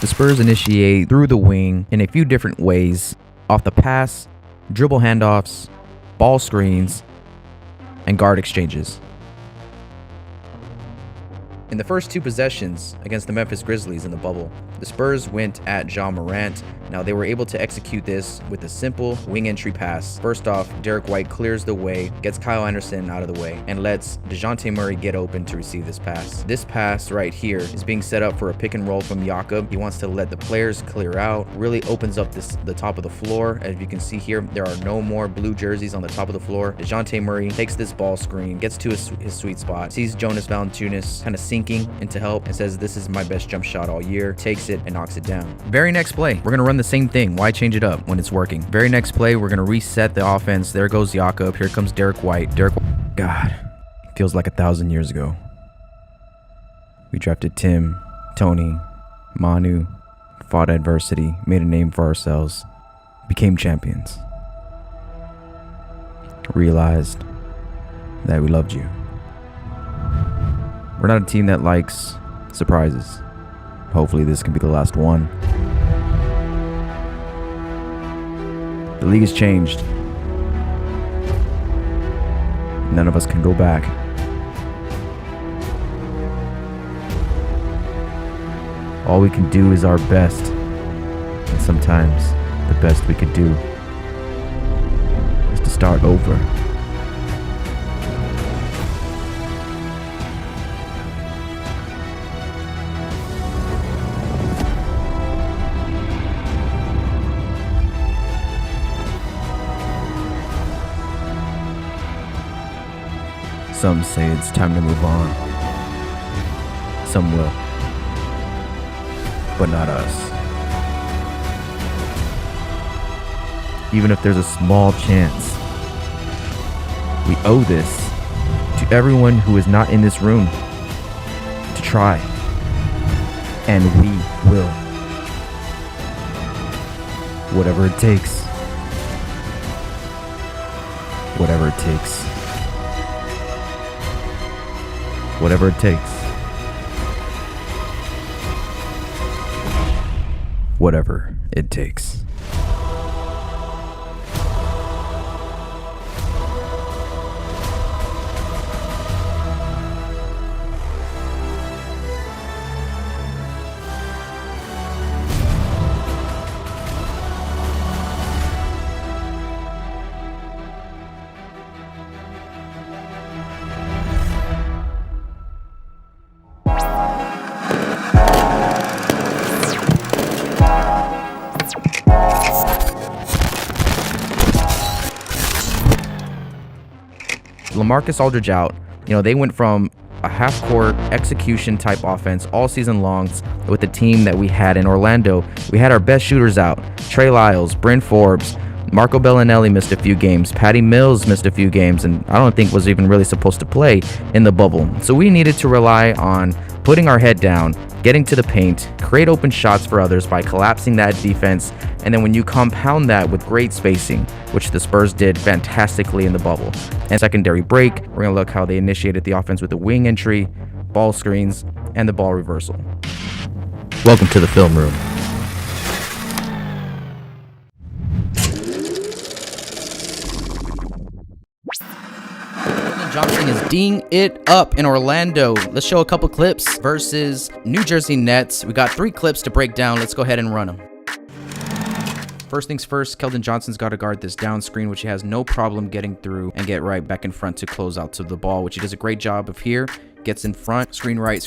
The Spurs initiate through the wing in a few different ways: off the pass, dribble handoffs, ball screens, and guard exchanges. In the first two possessions against the Memphis Grizzlies in the bubble, the Spurs went at Ja Morant. Now, they were able to execute this with a simple wing entry pass. First off, Derek White clears the way, gets Kyle Anderson out of the way, and lets DeJounte Murray get open to receive this pass. This pass right here is being set up for a pick and roll from Jakob. He wants to let the players clear out, really opens up the top of the floor. As you can see here, there are no more blue jerseys on the top of the floor. DeJounte Murray takes this ball screen, gets to his sweet spot, sees Jonas Valanciunas kind of sinking into help, and says, "This is my best jump shot all year," takes it and knocks it down. Very next play, we're gonna run the same thing. Why change it up when it's working? Very next play, we're gonna reset the offense. There goes Jakob. Here comes Derek White. God, feels like 1,000 years ago. We drafted Tim, Tony, Manu, fought adversity, made a name for ourselves, became champions. Realized that we loved you. We're not a team that likes surprises. Hopefully this can be the last one. The league has changed. None of us can go back. All we can do is our best. And sometimes the best we could do is to start over. Some say it's time to move on. Some will. But not us. Even if there's a small chance, we owe this to everyone who is not in this room to try. And we will. Whatever it takes. Whatever it takes. Whatever it takes. Whatever it takes. LaMarcus Aldridge out. They went from a half-court execution type offense all season long with the team that we had in Orlando. We had our best shooters out. Trey Lyles, Bryn Forbes, Marco Bellinelli missed a few games. Patty Mills missed a few games, and I don't think was even really supposed to play in the bubble. So we needed to rely on putting our head down, getting to the paint, create open shots for others by collapsing that defense, and then when you compound that with great spacing, which the Spurs did fantastically in the bubble. And secondary break, we're going to look how they initiated the offense with the wing entry, ball screens, and the ball reversal. Welcome to the film room. Johnson is D'ing it up in Orlando. Let's show a couple clips versus New Jersey Nets. We got 3 clips to break down. Let's go ahead and run them. First things first, Keldon Johnson's got to guard this down screen, which he has no problem getting through and get right back in front to close out to the ball, which he does a great job of here. Gets in front, screen right.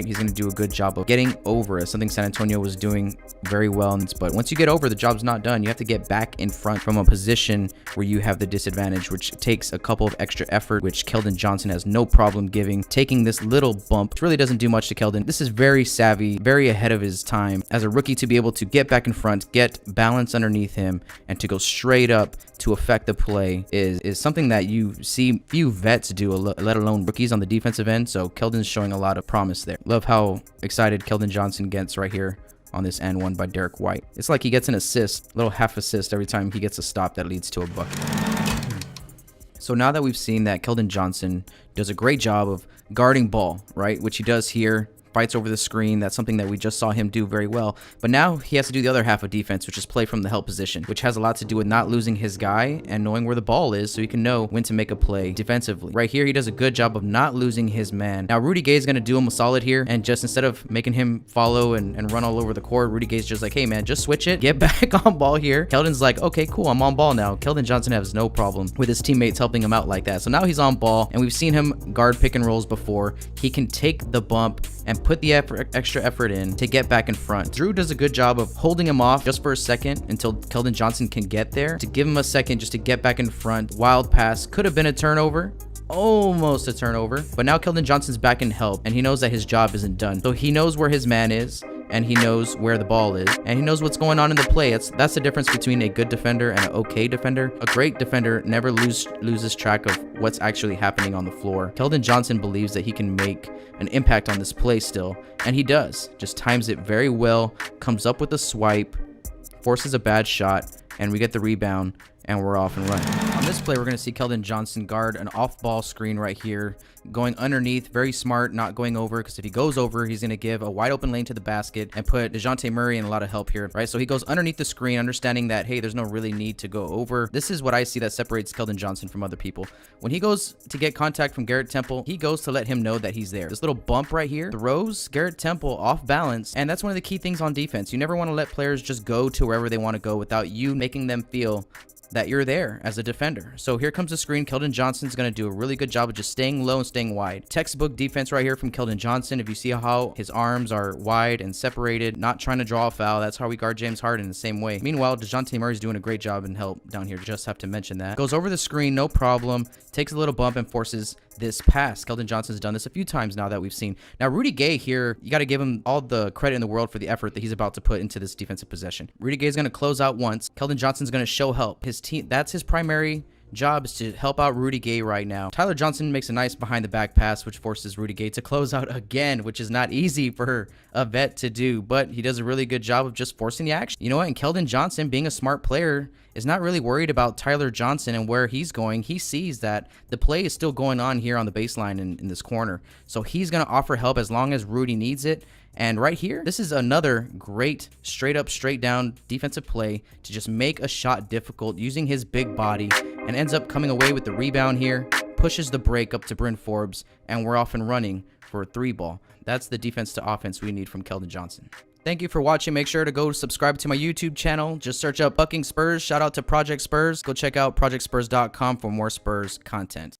He's going to do a good job of getting over it, something San Antonio was doing very well. But once you get over, the job's not done. You have to get back in front from a position where you have the disadvantage, which takes a couple of extra effort, which Keldon Johnson has no problem giving. Taking this little bump, which really doesn't do much to Keldon. This is very savvy, very ahead of his time as a rookie to be able to get back in front, get balance underneath him, and to go straight up to affect the play is something that you see few vets do, let alone rookies on the defensive end. So Keldon's showing a lot of promise there. Love how excited Keldon Johnson gets right here on this and one by Derek White. It's like he gets an assist, a little half assist every time he gets a stop that leads to a bucket. So now that we've seen that Keldon Johnson does a great job of guarding ball, right, which he does here, fights over the screen. That's something that we just saw him do very well. But now he has to do the other half of defense, which is play from the help position, which has a lot to do with not losing his guy and knowing where the ball is so he can know when to make a play defensively. Right here, he does a good job of not losing his man. Now, Rudy Gay is going to do him a solid here, and just instead of making him follow and run all over the court, Rudy Gay's just like, hey man, just switch it, get back on ball here. Keldon's like, okay, cool, I'm on ball now. Keldon Johnson has no problem with his teammates helping him out like that. So now he's on ball, and we've seen him guard pick and rolls before. He can take the bump and put the extra effort in to get back in front. Drew does a good job of holding him off just for a second until Keldon Johnson can get there, to give him a second just to get back in front. Wild pass, could have been a turnover. Almost a turnover, but now Keldon Johnson's back in help, and he knows that his job isn't done. So he knows where his man is, and he knows where the ball is, and he knows what's going on in the play. That's the difference between a good defender and an okay defender. A great defender never loses track of what's actually happening on the floor. Keldon Johnson believes that he can make an impact on this play still, and he does. Just times it very well, comes up with a swipe, forces a bad shot, and we get the rebound, and we're off and running. On this play, we're going to see Keldon Johnson guard an off-ball screen right here, going underneath, very smart, not going over, because if he goes over, he's going to give a wide open lane to the basket and put DeJounte Murray in a lot of help here, right? So he goes underneath the screen, understanding that, hey, there's no really need to go over. This is what I see that separates Keldon Johnson from other people. When he goes to get contact from Garrett Temple, he goes to let him know that he's there. This little bump right here throws Garrett Temple off balance, and that's one of the key things on defense. You never want to let players just go to wherever they want to go without you making them feel that you're there as a defender. So here comes the screen. Keldon Johnson's going to do a really good job of just staying low and staying wide. Textbook defense right here from Keldon Johnson. If you see how his arms are wide and separated, not trying to draw a foul, that's how we guard James Harden the same way. Meanwhile, DeJounte Murray's doing a great job in help down here. Just have to mention that. Goes over the screen, no problem. Takes a little bump and forces this pass. Keldon Johnson's done this a few times now that we've seen. Now, Rudy Gay here, you got to give him all the credit in the world for the effort that he's about to put into this defensive possession. Rudy Gay is going to close out once. Keldon Johnson's going to show help. His team, that's his primary job, is to help out Rudy Gay right now. Tyler Johnson makes a nice behind the back pass, which forces Rudy Gay to close out again, which is not easy for a vet to do, but he does a really good job of just forcing the action. You know what? And Keldon Johnson, being a smart player, is not really worried about Tyler Johnson and where he's going. He sees that the play is still going on here on the baseline in this corner. So he's going to offer help as long as Rudy needs it. And right here, this is another great straight up, straight down defensive play to just make a shot difficult using his big body, and ends up coming away with the rebound here, pushes the break up to Bryn Forbes, and we're off and running for a 3-ball. That's the defense to offense we need from Keldon Johnson. Thank you for watching. Make sure to go subscribe to my YouTube channel. Just search up Bucking Spurs. Shout out to Project Spurs. Go check out projectspurs.com for more Spurs content.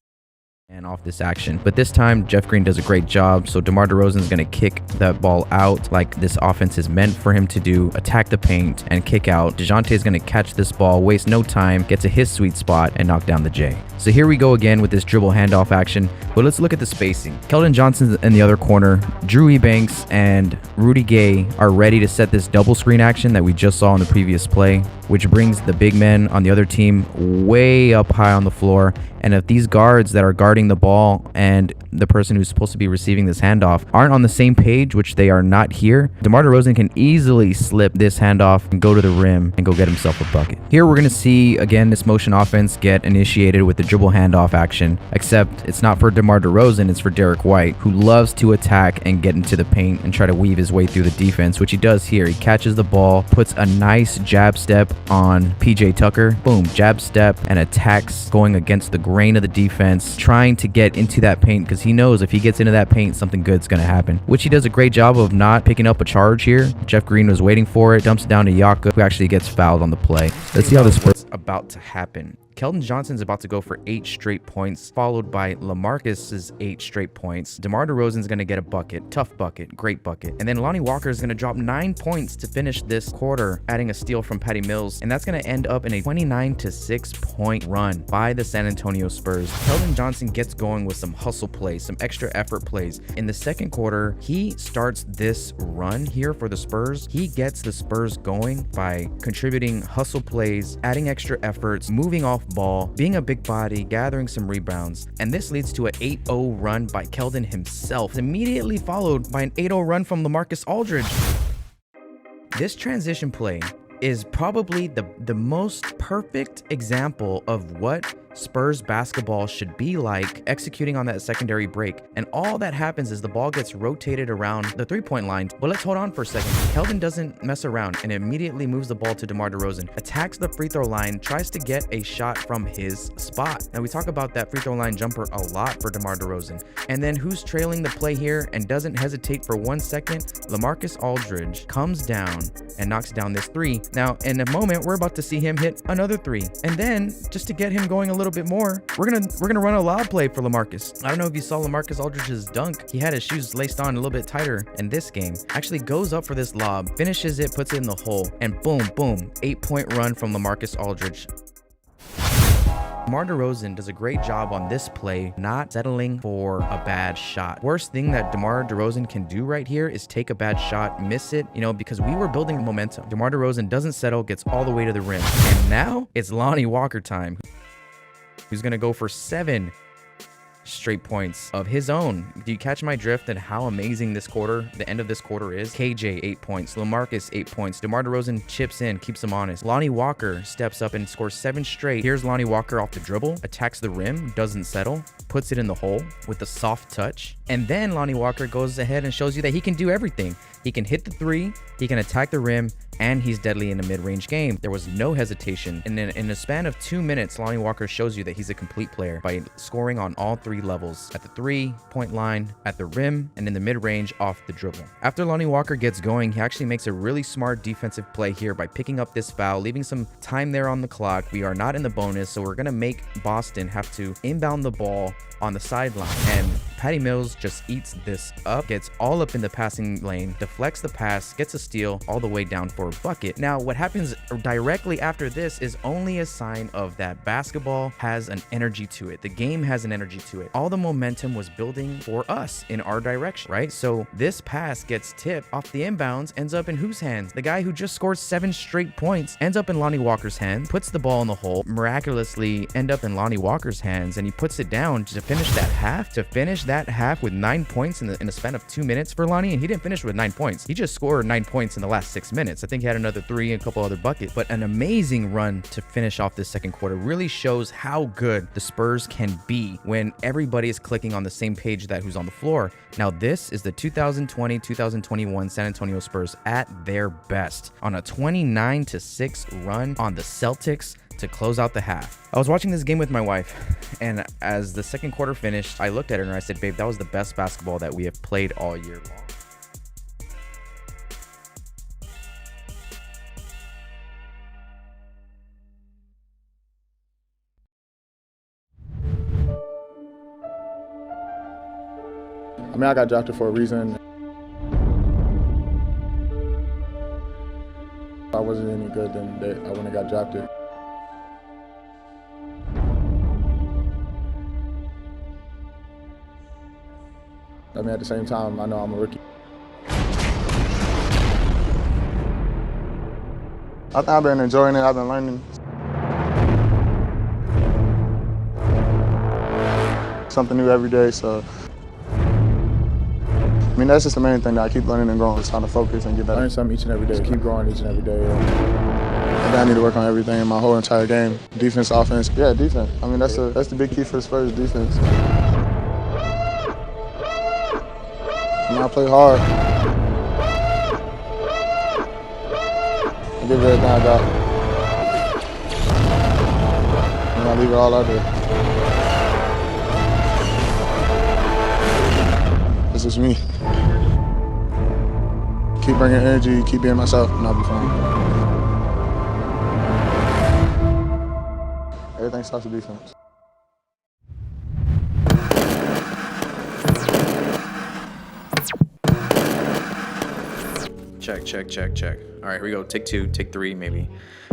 And off this action, but this time Jeff Green does a great job. So DeMar DeRozan is going to kick that ball out like this offense is meant for him to do, attack the paint and kick out. DeJounte is going to catch this ball, waste no time, get to his sweet spot and knock down the J. So here we go again with this dribble handoff action, but let's look at the spacing. Keldon Johnson's in the other corner. Drew Eubanks and Rudy Gay are ready to set this double screen action that we just saw in the previous play, which brings the big men on the other team way up high on the floor. And if these guards that are guarding the ball and the person who's supposed to be receiving this handoff aren't on the same page, which they are not here, DeMar DeRozan can easily slip this handoff and go to the rim and go get himself a bucket. Here we're going to see, again, this motion offense get initiated with the dribble handoff action, except it's not for DeMar DeRozan, it's for Derek White, who loves to attack and get into the paint and try to weave his way through the defense, which he does here. He catches the ball, puts a nice jab step on PJ Tucker, boom, jab step, and attacks going against the grain of the defense, trying to get into that paint because he knows if he gets into that paint, something good's going to happen, which he does a great job of not picking up a charge here. Jeff Green was waiting for it, dumps it down to Yaka, who actually gets fouled on the play. Let's see how this works. About to happen. Keldon Johnson's about to go for 8 straight points, followed by LaMarcus's 8 straight points. DeMar DeRozan's going to get a bucket, tough bucket, great bucket. And then Lonnie Walker is going to drop 9 points to finish this quarter, adding a steal from Patty Mills. And that's going to end up in a 29-6 point run by the San Antonio Spurs. Keldon Johnson gets going with some hustle plays, some extra effort plays. In the second quarter, he starts this run here for the Spurs. He gets the Spurs going by contributing hustle plays, adding extra efforts, moving off ball, being a big body, gathering some rebounds, and this leads to an 8-0 run by Keldon himself, immediately followed by an 8-0 run from LaMarcus Aldridge. This transition play is probably the most perfect example of what Spurs basketball should be like executing on that secondary break. And all that happens is the ball gets rotated around the three-point line. But let's hold on for a second. Keldon doesn't mess around and immediately moves the ball to DeMar DeRozan, attacks the free throw line, tries to get a shot from his spot. Now we talk about that free throw line jumper a lot for DeMar DeRozan. And then who's trailing the play here and doesn't hesitate for 1 second? LaMarcus Aldridge comes down and knocks down this three. Now in a moment we're about to see him hit another three, and then just to get him going a little bit more, we're gonna run a lob play for LaMarcus. I don't know if you saw LaMarcus Aldridge's dunk. He had his shoes laced on a little bit tighter in this game. Actually goes up for this lob, finishes it, puts it in the hole, and boom, boom, 8-point run from LaMarcus Aldridge. DeMar DeRozan does a great job on this play, not settling for a bad shot. Worst thing that DeMar DeRozan can do right here is take a bad shot, miss it, because we were building momentum. DeMar DeRozan doesn't settle, gets all the way to the rim. And now it's Lonnie Walker time, who's gonna go for 7 straight points of his own. Do you catch my drift and how amazing this quarter, the end of this quarter is? KJ 8 points, LaMarcus 8 points, DeMar DeRozan chips in, keeps him honest. Lonnie Walker steps up and scores 7 straight. Here's Lonnie Walker off the dribble, attacks the rim, doesn't settle, puts it in the hole with a soft touch. And then Lonnie Walker goes ahead and shows you that he can do everything. He can hit the three, he can attack the rim, and he's deadly in a mid-range game. There was no hesitation. And then in a span of 2 minutes, Lonnie Walker shows you that he's a complete player by scoring on all 3 levels: at the 3-point line, at the rim, and in the mid-range off the dribble. After Lonnie Walker gets going, he actually makes a really smart defensive play here by picking up this foul, leaving some time there on the clock. We are not in the bonus, so we're gonna make Boston have to inbound the ball on the sideline. And Patty Mills just eats this up, gets all up in the passing lane, deflects the pass, gets a steal all the way down for a bucket. Now, what happens directly after this is only a sign of that basketball has an energy to it. The game has an energy to it. All the momentum was building for us in our direction, right? So this pass gets tipped off the inbounds, ends up in whose hands? The guy who just scored 7 straight points ends up in Lonnie Walker's hands, puts the ball in the hole, miraculously end up in Lonnie Walker's hands, and he puts it down to finish that half with 9 points in a span of 2 minutes for Lonnie. And he didn't finish with 9 points. He just scored 9 points in the last 6 minutes. I think he had another 3 and a couple other buckets, but an amazing run to finish off this second quarter. Really shows how good the Spurs can be when everybody is clicking on the same page that who's on the floor. Now this is the 2020-2021 San Antonio Spurs at their best on a 29-6 run on the Celtics to close out the half. I was watching this game with my wife, and as the second quarter finished, I looked at her and I said, "Babe, that was the best basketball that we have played all year long." I mean, I got drafted for a reason. If I wasn't any good, then I wouldn't have got drafted. I mean, at the same time, I know I'm a rookie. I think I've been enjoying it. I've been learning something new every day, so I mean, that's just the main thing that I keep learning and growing, just trying to focus and get better. Learn something each and every day, keep growing each and every day. I think I need to work on everything in my whole entire game. Defense, offense. Yeah, defense. I mean, that's the big key for the Spurs, defense. I mean, I play hard. I give everything I got. And I leave it all out there. This is me. Keep bringing energy, keep being myself, and I'll be fine. Everything starts with defense. Check. All right, here we go. Take 2, take 3, maybe.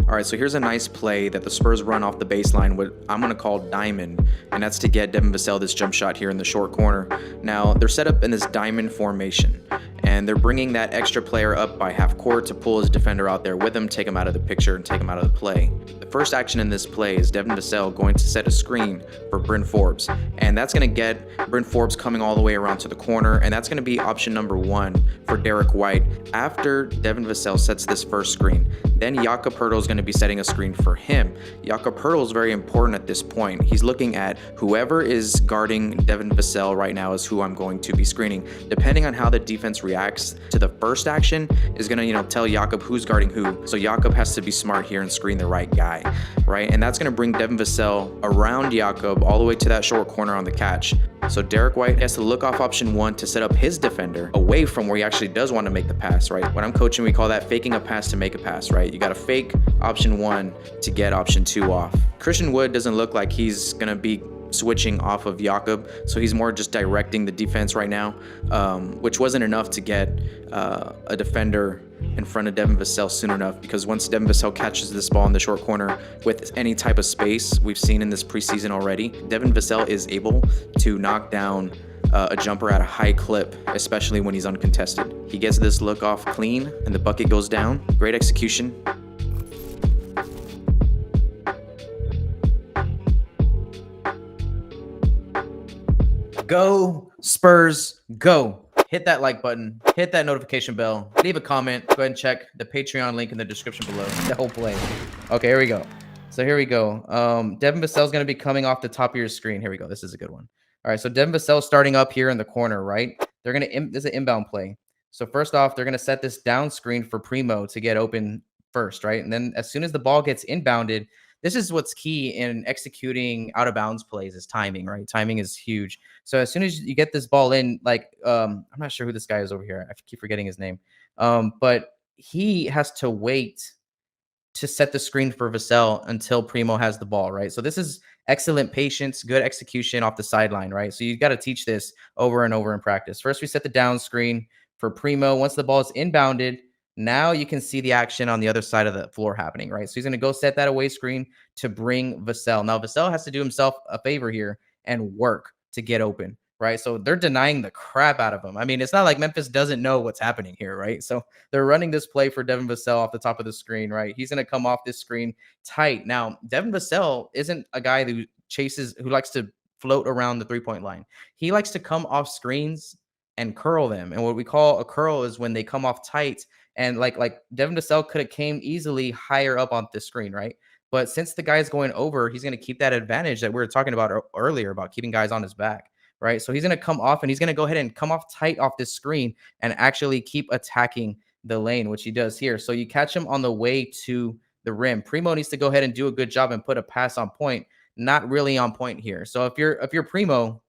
All right, so here's a nice play that the Spurs run off the baseline, what I'm going to call diamond, and that's to get Devin Vassell this jump shot here in the short corner. Now, they're set up in this diamond formation, and and they're bringing that extra player up by half court to pull his defender out there with him, take him out of the picture, and take him out of the play. The first action in this play is Devin Vassell going to set a screen for Bryn Forbes, and that's going to get Bryn Forbes coming all the way around to the corner, and that's going to be option number 1 for Derek White after Devin Vassell sets this first screen. Then Jakob Poeltl is going to be setting a screen for him. Jakob Poeltl is very important at this point. He's looking at whoever is guarding Devin Vassell right now is who I'm going to be screening. Depending on how the defense reacts to the first action is going to, tell Jakob who's guarding who. So Jakob has to be smart here and screen the right guy, right? And that's going to bring Devin Vassell around Jakob all the way to that short corner on the catch. So Derek White has to look off option 1 to set up his defender away from where he actually does want to make the pass, right? When I'm coaching, we call that faking a pass to make a pass, right? You got to fake option 1 to get option 2 off. Christian Wood doesn't look like he's going to be switching off of Jakob, so he's more just directing the defense right now, which wasn't enough to get a defender in front of Devin Vassell soon enough, because once Devin Vassell catches this ball in the short corner with any type of space, we've seen in this preseason already, Devin Vassell is able to knock down a jumper at a high clip, especially when he's uncontested. He gets this look off clean and the bucket goes down. Great execution. Go Spurs, go. Hit that like button, hit that notification bell, leave a comment, go ahead and check the Patreon link in the description below. The whole play. Okay, here we go. So here we go. Devin Vassell's going to be coming off the top of your screen. Here we go. This is a good one. All right, so Devin Vassell starting up here in the corner, right? They're going to, this is an inbound play. So first off, they're going to set this down screen for Primo to get open first, right? And then as soon as the ball gets inbounded, this is what's key in executing out of bounds plays is timing, right? Timing is huge. So as soon as you get this ball in, like, I'm not sure who this guy is over here. I keep forgetting his name. But he has to wait to set the screen for Vassell until Primo has the ball, right? So this is excellent patience, good execution off the sideline, right? So you got to teach this over and over in practice. First, we set the down screen for Primo. Once the ball is inbounded, now you can see the action on the other side of the floor happening, right? So he's going to go set that away screen to bring Vassell. Now, Vassell has to do himself a favor here and work to get open, right? So they're denying the crap out of him. I mean, it's not like Memphis doesn't know what's happening here, right? So they're running this play for Devin Vassell off the top of the screen, right? He's going to come off this screen tight. Now, Devin Vassell isn't a guy who likes to float around the three-point line. He likes to come off screens and curl them. And what we call a curl is when they come off tight. And like Devin Vassell could have came easily higher up on this screen, right? But since the guy's going over, he's going to keep that advantage that we were talking about earlier about keeping guys on his back, right? So he's going to come off and he's going to go ahead and come off tight off this screen and actually keep attacking the lane, which he does here. So you catch him on the way to the rim. Primo needs to go ahead and do a good job and put a pass on point. Not really on point here. So if you're Primo,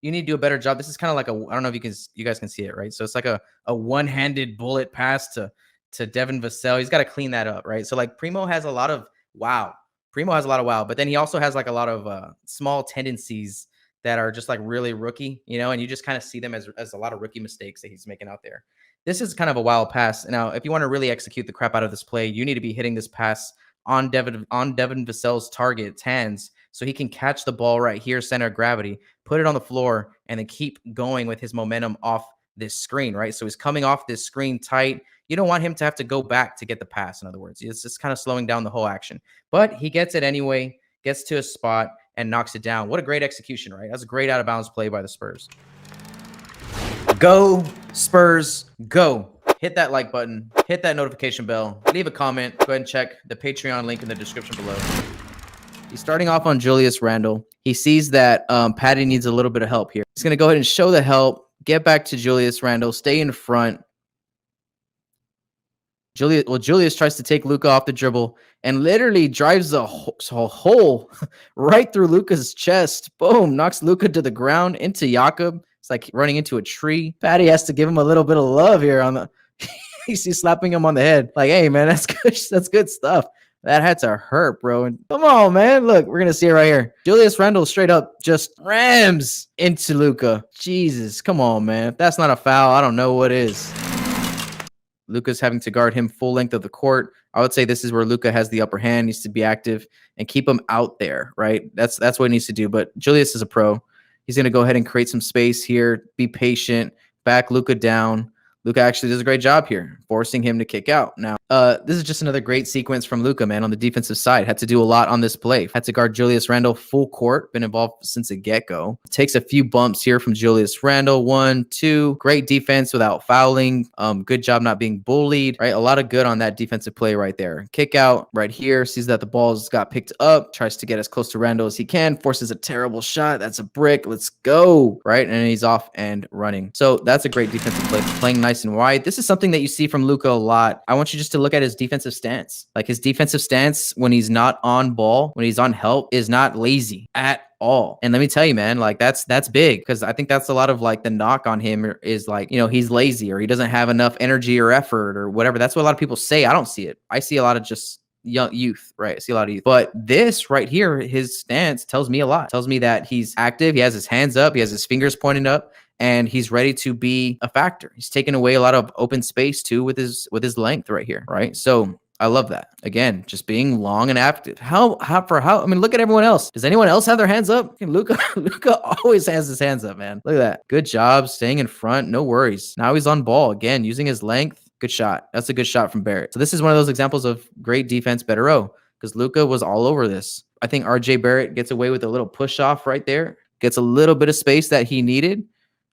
you need to do a better job. This is kind of like I don't know if you guys can see it, right? So it's like a one-handed bullet pass to Devin Vassell. He's got to clean that up, right? So like Primo has a lot of wow, but then he also has like a lot of small tendencies that are just like really rookie, and you just kind of see them as a lot of rookie mistakes that he's making out there. This is kind of a wild pass. Now, if you want to really execute the crap out of this play, you need to be hitting this pass on Devin Vassell's target's hands so he can catch the ball right here, center of gravity, put it on the floor, and then keep going with his momentum off this screen, right? So he's coming off this screen tight. You don't want him to have to go back to get the pass, in other words. It's just kind of slowing down the whole action. But he gets it anyway, gets to a spot, and knocks it down. What a great execution, right? That's a great out-of-bounds play by the Spurs. Go Spurs, go. Hit that like button, hit that notification bell, leave a comment, go ahead and check the Patreon link in the description below. He's starting off on Julius Randle. He sees that Patty needs a little bit of help here. He's going to go ahead and show the help, get back to Julius Randle, stay in front. Julius tries to take Luka off the dribble and literally drives a hole right through Luka's chest. Boom, knocks Luka to the ground into Jakob. It's like running into a tree. Patty has to give him a little bit of love here on the he's slapping him on the head. Like, hey, man, that's good. That's good stuff. That had to hurt, bro. And come on, man. Look, we're going to see it right here. Julius Randle straight up just rams into Luka. Jesus, come on, man. If that's not a foul, I don't know what is. Luka's having to guard him full length of the court. I would say this is where Luka has the upper hand, needs to be active and keep him out there, right? That's what he needs to do. But Julius is a pro. He's going to go ahead and create some space here, be patient, back Luka down, Luka actually does a great job here, forcing him to kick out. Now, this is just another great sequence from Luka, man, on the defensive side. Had to do a lot on this play. Had to guard Julius Randle full court. Been involved since the get-go. Takes a few bumps here from Julius Randle. 1, 2. Great defense without fouling. Good job not being bullied, right? A lot of good on that defensive play right there. Kick out right here. Sees that the ball's got picked up. Tries to get as close to Randle as he can. Forces a terrible shot. That's a brick. Let's go, right? And he's off and running. So that's a great defensive play. Playing nice and wide. This is something that you see from Luka a lot. I want you just to look at his defensive stance. Like his defensive stance when he's not on ball, when he's on help, is not lazy at all. And let me tell you, man, like that's big, because I think that's a lot of like the knock on him is like, you know, he's lazy or he doesn't have enough energy or effort or whatever. That's what a lot of people say. I don't see it. I see a lot of just young youth, right? I see a lot of youth. But this right here, his stance tells me a lot. Tells me that he's active. He has his hands up. He has his fingers pointed up. And he's ready to be a factor. He's taking away a lot of open space too with his length right here, right? So I love that. Again, just being long and active. I mean, look at everyone else. Does anyone else have their hands up? Luka always has his hands up, man. Look at that. Good job staying in front. No worries. Now he's on ball again, using his length. Good shot. That's a good shot from Barrett. So this is one of those examples of great defense, better O, because Luka was all over this. I think RJ Barrett gets away with a little push off right there. Gets a little bit of space that he needed.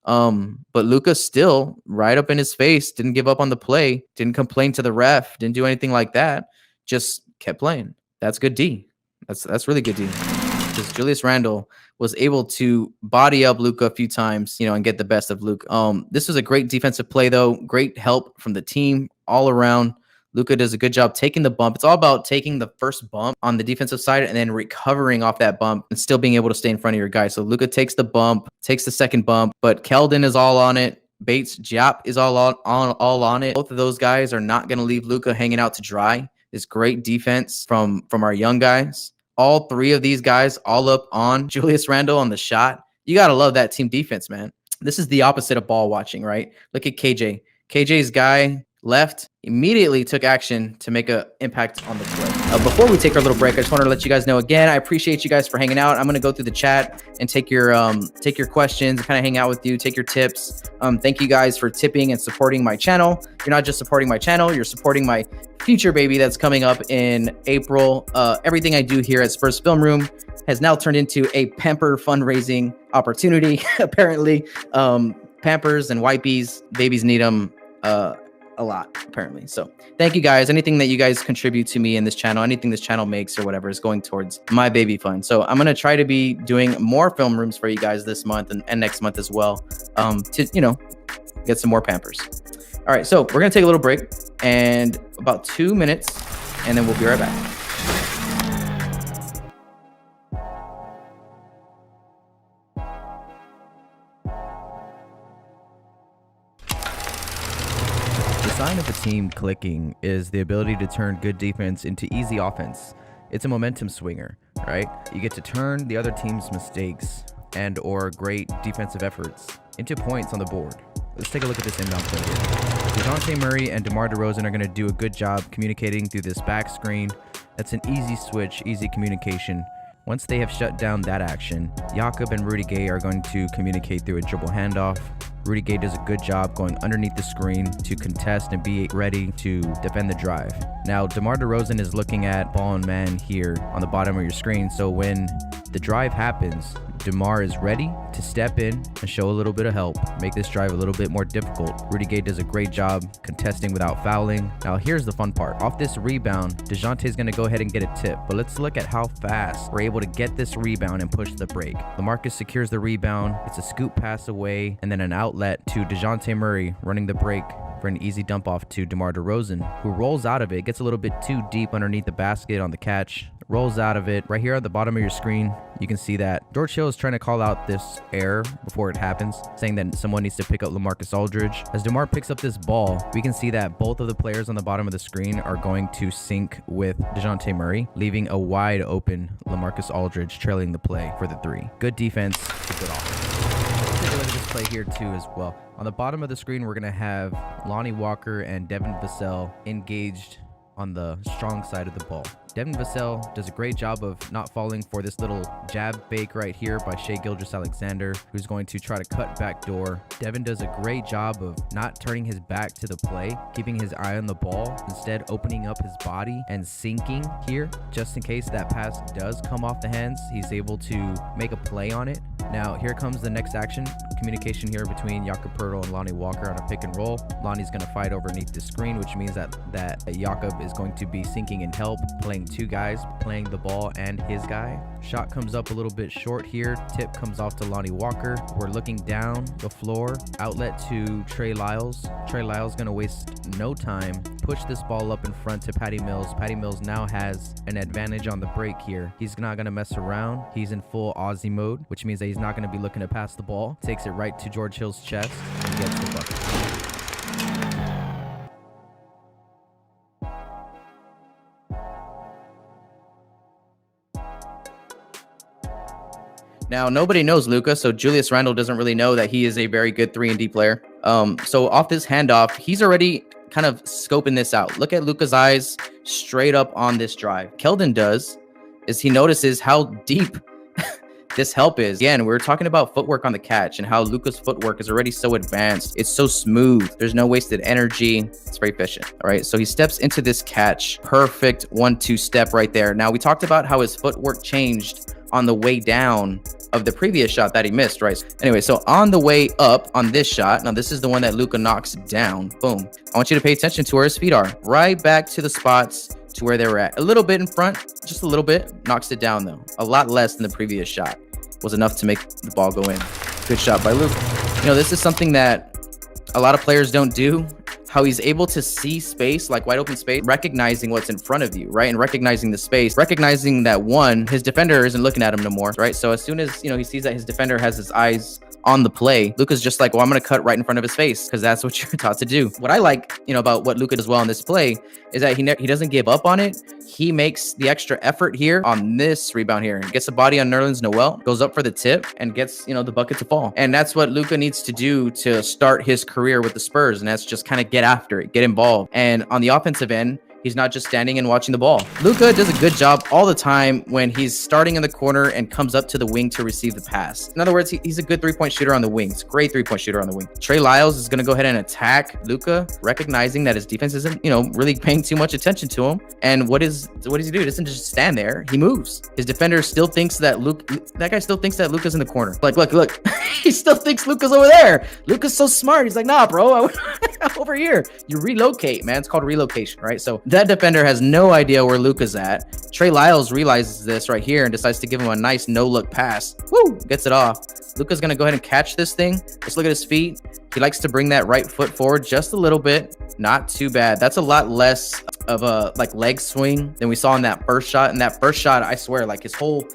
But Luka still right up in his face, didn't give up on the play, didn't complain to the ref, didn't do anything like that, just kept playing. That's good D. That's really good D. Because Julius Randle was able to body up Luka a few times, you know, and get the best of Luka. This was a great defensive play though, great help from the team all around. Luka does a good job taking the bump. It's all about taking the first bump on the defensive side and then recovering off that bump and still being able to stay in front of your guy. So Luka takes the bump, takes the second bump, but Keldon is all on it. Bates, Diop is all on it. Both of those guys are not going to leave Luka hanging out to dry. It's great defense from our young guys. All three of these guys all up on Julius Randle on the shot. You got to love that team defense, man. This is the opposite of ball watching, right? Look at KJ. KJ's guy left, immediately took action to make an impact on the play. Before we take our little break, I just wanted to let you guys know again, I appreciate you guys for hanging out. I'm going to go through the chat and take your questions and kind of hang out with you, take your tips. Thank you guys for tipping and supporting my channel. You're not just supporting my channel, you're supporting my future baby that's coming up in April. Everything I do here at Spurs Film Room has now turned into a pamper fundraising opportunity. Apparently, Pampers and Wipies, babies need them a lot, apparently. So thank you guys. Anything that you guys contribute to me in this channel, anything this channel makes or whatever, is going towards my baby fund. So I'm going to try to be doing more film rooms for you guys this month and next month as well, to, you know, get some more Pampers. All right, so we're going to take a little break and about 2 minutes, and then we'll be right back. The sign of a team clicking is the ability to turn good defense into easy offense. It's a momentum swinger, right? You get to turn the other team's mistakes and or great defensive efforts into points on the board. Let's take a look at this inbound play here. DeJounte Murray and DeMar DeRozan are going to do a good job communicating through this back screen. That's an easy switch, easy communication. Once they have shut down that action, Jakob and Rudy Gay are going to communicate through a dribble handoff. Rudy Gay does a good job going underneath the screen to contest and be ready to defend the drive. Now, DeMar DeRozan is looking at ball and man here on the bottom of your screen. So when the drive happens, DeMar is ready to step in and show a little bit of help, make this drive a little bit more difficult. Rudy Gay does a great job contesting without fouling. Now, here's the fun part. Off this rebound, DeJounte is going to go ahead and get a tip, but let's look at how fast we're able to get this rebound and push the break. LaMarcus secures the rebound. It's a scoop pass away and then an outlet to DeJounte Murray running the break for an easy dump off to DeMar DeRozan, who rolls out of it, gets a little bit too deep underneath the basket on the catch, rolls out of it. Right here at the bottom of your screen, you can see that George Hill is trying to call out this error before it happens, saying that someone needs to pick up LaMarcus Aldridge. As DeMar picks up this ball, we can see that both of the players on the bottom of the screen are going to sync with DeJounte Murray, leaving a wide open LaMarcus Aldridge trailing the play for the three. Good defense, good offense. Take a look at this play here too as well. On the bottom of the screen, we're going to have Lonnie Walker and Devin Vassell engaged on the strong side of the ball. Devin Vassell does a great job of not falling for this little jab fake right here by Shai Gilgeous-Alexander, who's going to try to cut back door. Devin does a great job of not turning his back to the play, keeping his eye on the ball, instead opening up his body and sinking here, just in case that pass does come off the hands. He's able to make a play on it. Now, here comes the next action. Communication here between Jakob Poeltl and Lonnie Walker on a pick and roll. Lonnie's going to fight underneath the screen, which means that Jakob is going to be sinking in help, playing two guys, playing the ball and his guy. Shot comes up a little bit short here. Tip comes off to Lonnie Walker. We're looking down the floor. Outlet to Trey Lyles. Trey Lyles going to waste no time. Push this ball up in front to Patty Mills. Patty Mills now has an advantage on the break here. He's not going to mess around. He's in full Aussie mode, which means that he's not going to be looking to pass the ball. Takes it right to George Hill's chest and gets the bucket. Now, nobody knows Luka, so Julius Randle doesn't really know that he is a very good 3-and-D player. So off this handoff, he's already kind of scoping this out. Look at Luka's eyes straight up on this drive. Keldon does is he notices how deep this help is. Again, we were talking about footwork on the catch and how Luka's footwork is already so advanced. It's so smooth. There's no wasted energy. It's very efficient. All right. So he steps into this catch. Perfect 1-2 step right there. Now, we talked about how his footwork changed on the way down of the previous shot that he missed, right? Anyway, so on the way up on this shot, now this is the one that Luka knocks down. Boom. I want you to pay attention to where his feet are. Right back to the spots to where they were at. A little bit in front, just a little bit. Knocks it down though. A lot less than the previous shot. Was enough to make the ball go in. Good shot by Luka. You know, this is something that a lot of players don't do. How he's able to see space, like wide open space, recognizing what's in front of you, right? And recognizing the space, recognizing that one, his defender isn't looking at him no more, right? So as soon as, he sees that his defender has his eyes on the play, Luka's just like, well, I'm going to cut right in front of his face because that's what you're taught to do. What I like, about what Luka does well in this play is that he doesn't give up on it. He makes the extra effort here on this rebound here. Gets a body on Nerlens Noel, goes up for the tip, and gets, the bucket to fall. And that's what Luka needs to do to start his career with the Spurs. And that's just kind of get after it, get involved. And on the offensive end, he's not just standing and watching the ball. Luka does a good job all the time when he's starting in the corner and comes up to the wing to receive the pass. In other words, he's a good three-point shooter on the wings. Great three-point shooter on the wing. Trey Lyles is going to go ahead and attack Luka, recognizing that his defense isn't, really paying too much attention to him. And what does he do? He doesn't just stand there. He moves. His defender still thinks that that guy still thinks that Luka's in the corner. Like, look. He still thinks Luka's over there. Luka's so smart. He's like, nah, bro, I'm over here. You relocate, man. It's called relocation, right? So that defender has no idea where Luka's at. Trey Lyles realizes this right here and decides to give him a nice no-look pass. Woo! Gets it off. Luka's going to go ahead and catch this thing. Let's look at his feet. He likes to bring that right foot forward just a little bit. Not too bad. That's a lot less of a leg swing than we saw in that first shot. In that first shot, I swear, like his whole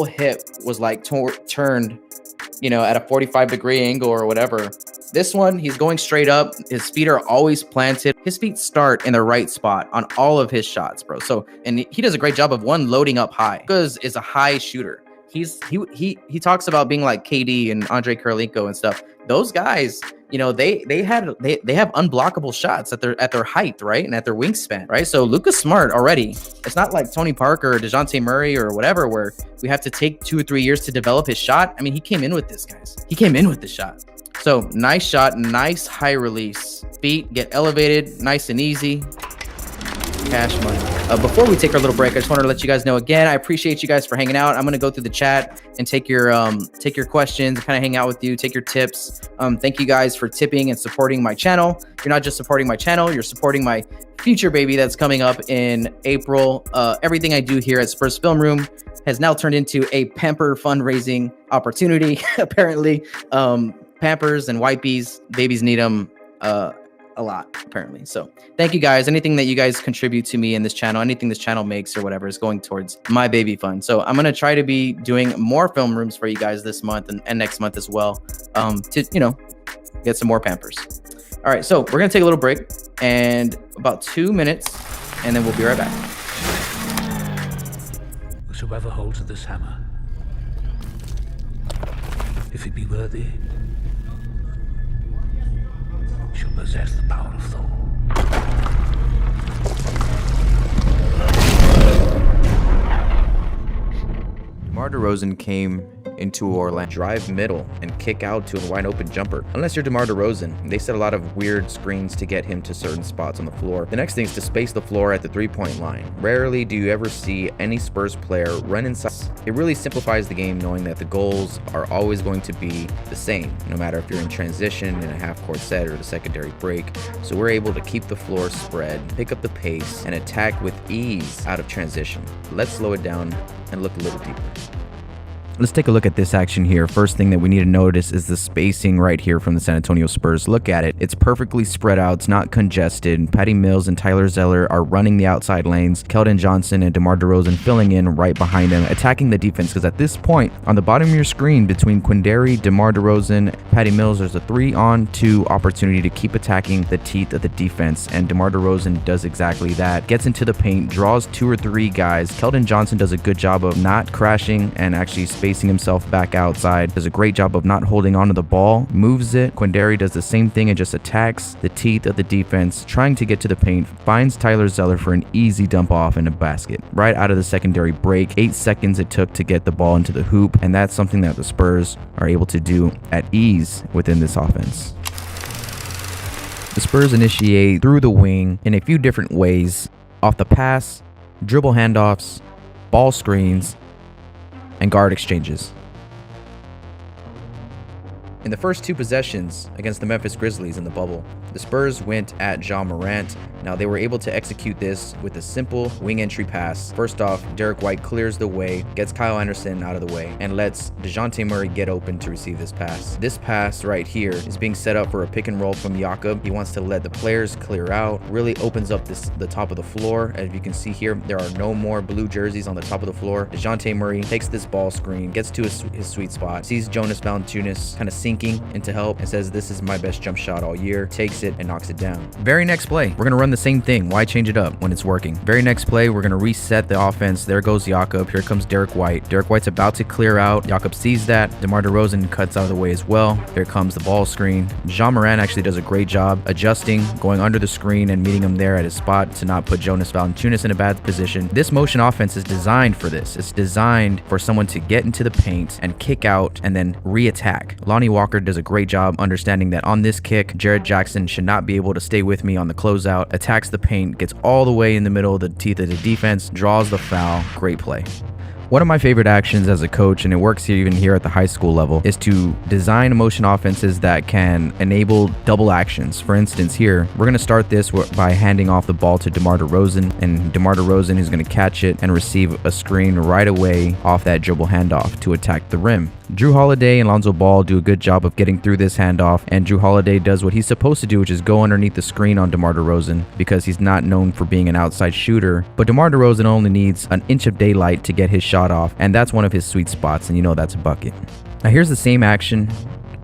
hip was like turned, at a 45-degree angle or whatever. This one, he's going straight up. His feet are always planted. His feet start in the right spot on all of his shots, bro. So, and he does a great job of loading up high. Because is a high shooter. He talks about being like KD and Andre Karolinko and stuff. Those guys, they have unblockable shots at their height, right? And at their wingspan, right? So Luka's smart already. It's not like Tony Parker or DeJounte Murray or whatever, where we have to take 2 or 3 years to develop his shot. I mean, he came in with this, guys. He came in with the shot. So nice shot, nice high release. Feet get elevated, nice and easy. Cash money. Before we take our little break, I just wanted to let you guys know again, I appreciate you guys for hanging out. I'm going to go through the chat and take your questions, kind of hang out with you, take your tips. Thank you guys for tipping and supporting my channel. You're not just supporting my channel, you're supporting my future baby that's coming up in April. Everything I do here at Spurs Film Room has now turned into a pamper fundraising opportunity. Apparently, Pampers and Wipies, babies need them a lot, apparently. So thank you guys. Anything that you guys contribute to me in this channel, anything this channel makes or whatever, is going towards my baby fund. So I'm going to try to be doing more film rooms for you guys this month and next month as well, to get some more Pampers. All right, so we're going to take a little break and about 2 minutes, and then we'll be right back. Whosoever holds of this hammer, if it be worthy, shall possess the power of Thor. DeMar DeRozan came into Orlando, drive middle, and kick out to a wide open jumper. Unless you're DeMar DeRozan, they set a lot of weird screens to get him to certain spots on the floor. The next thing is to space the floor at the three-point line. Rarely do you ever see any Spurs player run inside. It really simplifies the game knowing that the goals are always going to be the same, no matter if you're in transition, in a half-court set, or the secondary break. So we're able to keep the floor spread, pick up the pace, and attack with ease out of transition. Let's slow it down and look a little deeper. Let's take a look at this action here. First thing that we need to notice is the spacing right here from the San Antonio Spurs. Look at it. It's perfectly spread out. It's not congested. Patty Mills and Tyler Zeller are running the outside lanes. Keldon Johnson and DeMar DeRozan filling in right behind them, attacking the defense. Because at this point, on the bottom of your screen, between Quindary, DeMar DeRozan, Patty Mills, there's a 3-on-2 opportunity to keep attacking the teeth of the defense. And DeMar DeRozan does exactly that. Gets into the paint, draws 2 or 3 guys. Keldon Johnson does a good job of not crashing and actually spacing himself back outside. Does a great job of not holding onto the ball, moves it. Quindary does the same thing and just attacks the teeth of the defense, trying to get to the paint, finds Tyler Zeller for an easy dump off in a basket. Right out of the secondary break, 8 seconds it took to get the ball into the hoop, and that's something that the Spurs are able to do at ease within this offense. The Spurs initiate through the wing in a few different ways: off the pass, dribble handoffs, ball screens, and guard exchanges. In the first 2 possessions against the Memphis Grizzlies in the bubble, the Spurs went at Ja Morant. Now they were able to execute this with a simple wing entry pass. First off, Derek White clears the way, gets Kyle Anderson out of the way, and lets DeJounte Murray get open to receive this pass. This pass right here is being set up for a pick and roll from Jakob. He wants to let the players clear out, really opens up the top of the floor. As you can see here, there are no more blue jerseys on the top of the floor. DeJounte Murray takes this ball screen, gets to his sweet spot, sees Jonas Valanciunas kind of sinking into help, and says, "This is my best jump shot all year," takes it and knocks it down. Very next play, we're going to run the same thing. Why change it up when it's working? Very next play, we're going to reset the offense. There goes Jakob. Here comes Derek White. Derek White's about to clear out. Jakob sees that. DeMar DeRozan cuts out of the way as well. Here comes the ball screen. Ja Morant actually does a great job adjusting, going under the screen and meeting him there at his spot to not put Jonas Valanciunas in a bad position. This motion offense is designed for this. It's designed for someone to get into the paint and kick out and then re-attack. Lonnie Walker does a great job understanding that on this kick, Jared Jackson should not be able to stay with me on the closeout, attacks the paint, gets all the way in the middle of the teeth of the defense, draws the foul. Great play. One of my favorite actions as a coach, and it works even here at the high school level, is to design motion offenses that can enable double actions. For instance, here, we're going to start this by handing off the ball to DeMar DeRozan, and DeMar DeRozan is going to catch it and receive a screen right away off that dribble handoff to attack the rim. Drew Holiday and Lonzo Ball do a good job of getting through this handoff, and Drew Holiday does what he's supposed to do, which is go underneath the screen on DeMar DeRozan, because he's not known for being an outside shooter. But DeMar DeRozan only needs an inch of daylight to get his shot off, and that's one of his sweet spots, and you know that's a bucket. Now here's the same action,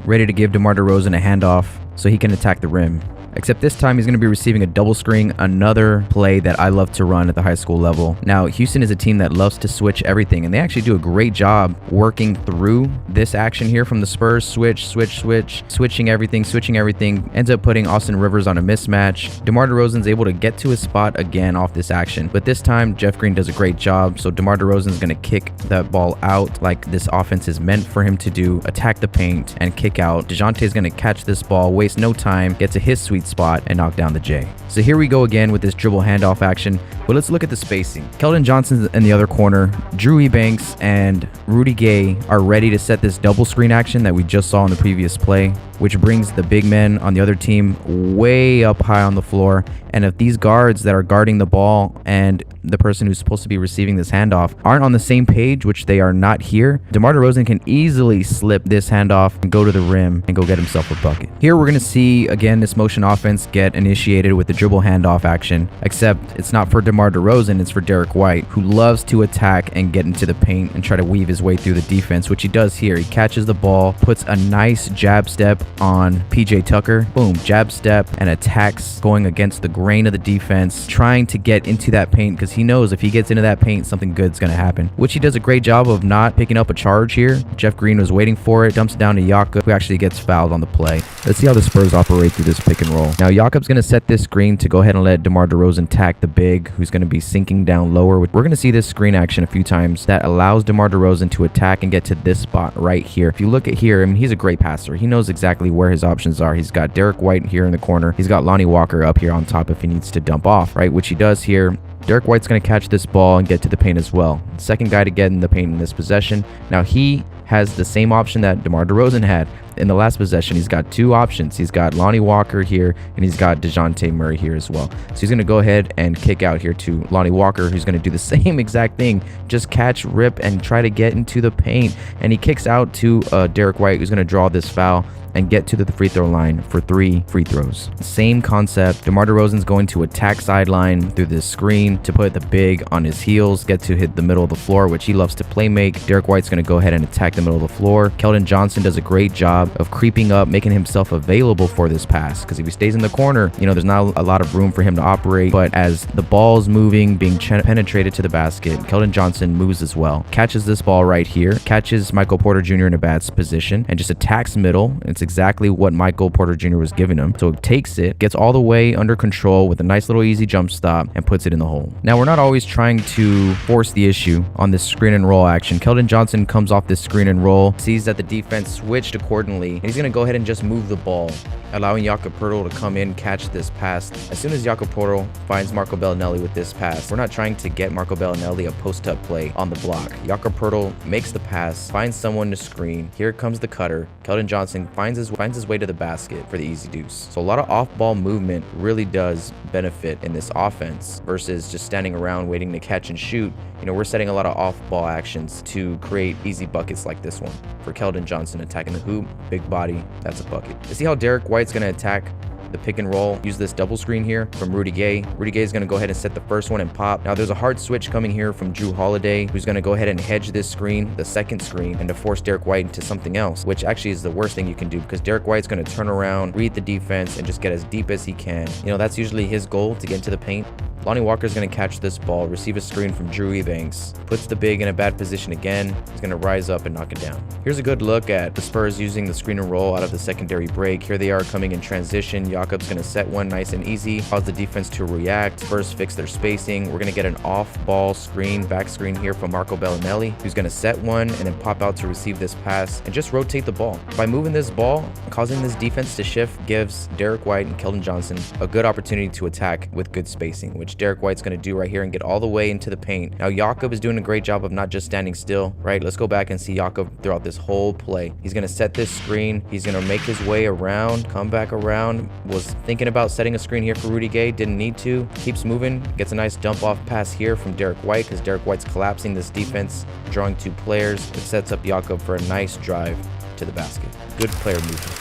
ready to give DeMar DeRozan a handoff so he can attack the rim. Except this time he's going to be receiving a double screen, another play that I love to run at the high school level. Now, Houston is a team that loves to switch everything, and they actually do a great job working through this action here from the Spurs. Switching everything, ends up putting Austin Rivers on a mismatch. DeMar DeRozan's able to get to his spot again off this action, but this time Jeff Green does a great job, so DeMar DeRozan's going to kick that ball out like this offense is meant for him to do, attack the paint and kick out. DeJounte's going to catch this ball, waste no time, get to his sweet spot and knock down the J. So here we go again with this dribble handoff action, but let's look at the spacing. Keldon Johnson's in the other corner. Drew Eubanks and Rudy Gay are ready to set this double screen action that we just saw in the previous play, which brings the big men on the other team way up high on the floor. And if these guards that are guarding the ball and the person who's supposed to be receiving this handoff aren't on the same page, which they are not here, DeMar DeRozan can easily slip this handoff and go to the rim and go get himself a bucket. Here we're going to see again this motion offense get initiated with the dribble handoff action, except it's not for DeMar DeRozan, it's for Derek White, who loves to attack and get into the paint and try to weave his way through the defense, which he does here. He catches the ball, puts a nice jab step on PJ Tucker, boom, jab step, and attacks going against the grain of the defense, trying to get into that paint because he knows if he gets into that paint, something good's going to happen, which he does a great job of not picking up a charge here. Jeff Green was waiting for it, dumps it down to Jakob, who actually gets fouled on the play. Let's see how the Spurs operate through this pick and roll. Now Jakob's going to set this screen to go ahead and let DeMar DeRozan tack the big, who's going to be sinking down lower. We're going to see this screen action a few times that allows DeMar DeRozan to attack and get to this spot right here. If you look at here, I mean, he's a great passer. He knows exactly where his options are. He's got Derek White here in the corner. He's got Lonnie Walker up here on top if he needs to dump off, right? Which he does here. Derek White's going to catch this ball and get to the paint as well. Second guy to get in the paint in this possession. Now he has the same option that DeMar DeRozan had in the last possession. He's got two options. He's got Lonnie Walker here, and he's got DeJounte Murray here as well. So he's going to go ahead and kick out here to Lonnie Walker, who's going to do the same exact thing. Just catch, rip, and try to get into the paint. And he kicks out to Derek White, who's going to draw this foul and get to the free throw line for 3 free throws. Same concept. DeMar DeRozan's going to attack sideline through this screen to put the big on his heels, get to hit the middle of the floor, which he loves to play make. Derek White's going to go ahead and attack the middle of the floor. Keldon Johnson does a great job of creeping up, making himself available for this pass, because if he stays in the corner, you know, there's not a lot of room for him to operate. But as the ball's moving, being penetrated to the basket, Keldon Johnson moves as well. Catches this ball right here, catches Michael Porter Jr. in a bad position, and just attacks middle. It's exactly what Michael Porter Jr. was giving him. So it takes it, gets all the way under control with a nice little easy jump stop, and puts it in the hole. Now, we're not always trying to force the issue on this screen and roll action. Keldon Johnson comes off this screen and roll, sees that the defense switched accordingly, and he's going to go ahead and just move the ball, allowing Jakob Poeltl to come in, catch this pass. As soon as Jakob Poeltl finds Marco Bellinelli with this pass, we're not trying to get Marco Bellinelli a post-up play on the block. Jakob Poeltl makes the pass, finds someone to screen. Here comes the cutter. Keldon Johnson finds his way to the basket for the easy deuce. So a lot of off-ball movement really does benefit in this offense versus just standing around waiting to catch and shoot. You know, we're setting a lot of off-ball actions to create easy buckets like this one. For Keldon Johnson attacking the hoop, big body, that's a bucket. You see how Derek White's going to attack the pick and roll, use this double screen here from Rudy Gay. Rudy Gay is going to go ahead and set the first one and pop. Now there's a hard switch coming here from Drew Holiday, who's going to go ahead and hedge this screen, the second screen, and to force Derek White into something else, which actually is the worst thing you can do, because Derek White's going to turn around, read the defense, and just get as deep as he can. You know, that's usually his goal, to get into the paint. Lonnie Walker's going to catch this ball, receive a screen from Drew Eubanks, puts the big in a bad position again. He's going to rise up and knock it down. Here's a good look at the Spurs using the screen and roll out of the secondary break. Here they are coming in transition. Jakob's going to set one nice and easy, cause the defense to react. Spurs fix their spacing. We're going to get an off-ball screen, back screen here from Marco Bellinelli, who's going to set one and then pop out to receive this pass and just rotate the ball. By moving this ball, causing this defense to shift gives Derek White and Keldon Johnson a good opportunity to attack with good spacing, which Derek White's going to do right here and get all the way into the paint. Now Jakob is doing a great job of not just standing still, right? Let's go back and see Jakob throughout this whole play. He's going to set this screen. He's going to make his way around, come back around. Was thinking about setting a screen here for Rudy Gay, didn't need to. Keeps moving, gets a nice dump off pass here from Derek White, because Derek White's collapsing this defense, drawing two players. It sets up Jakob for a nice drive to the basket. Good player movement.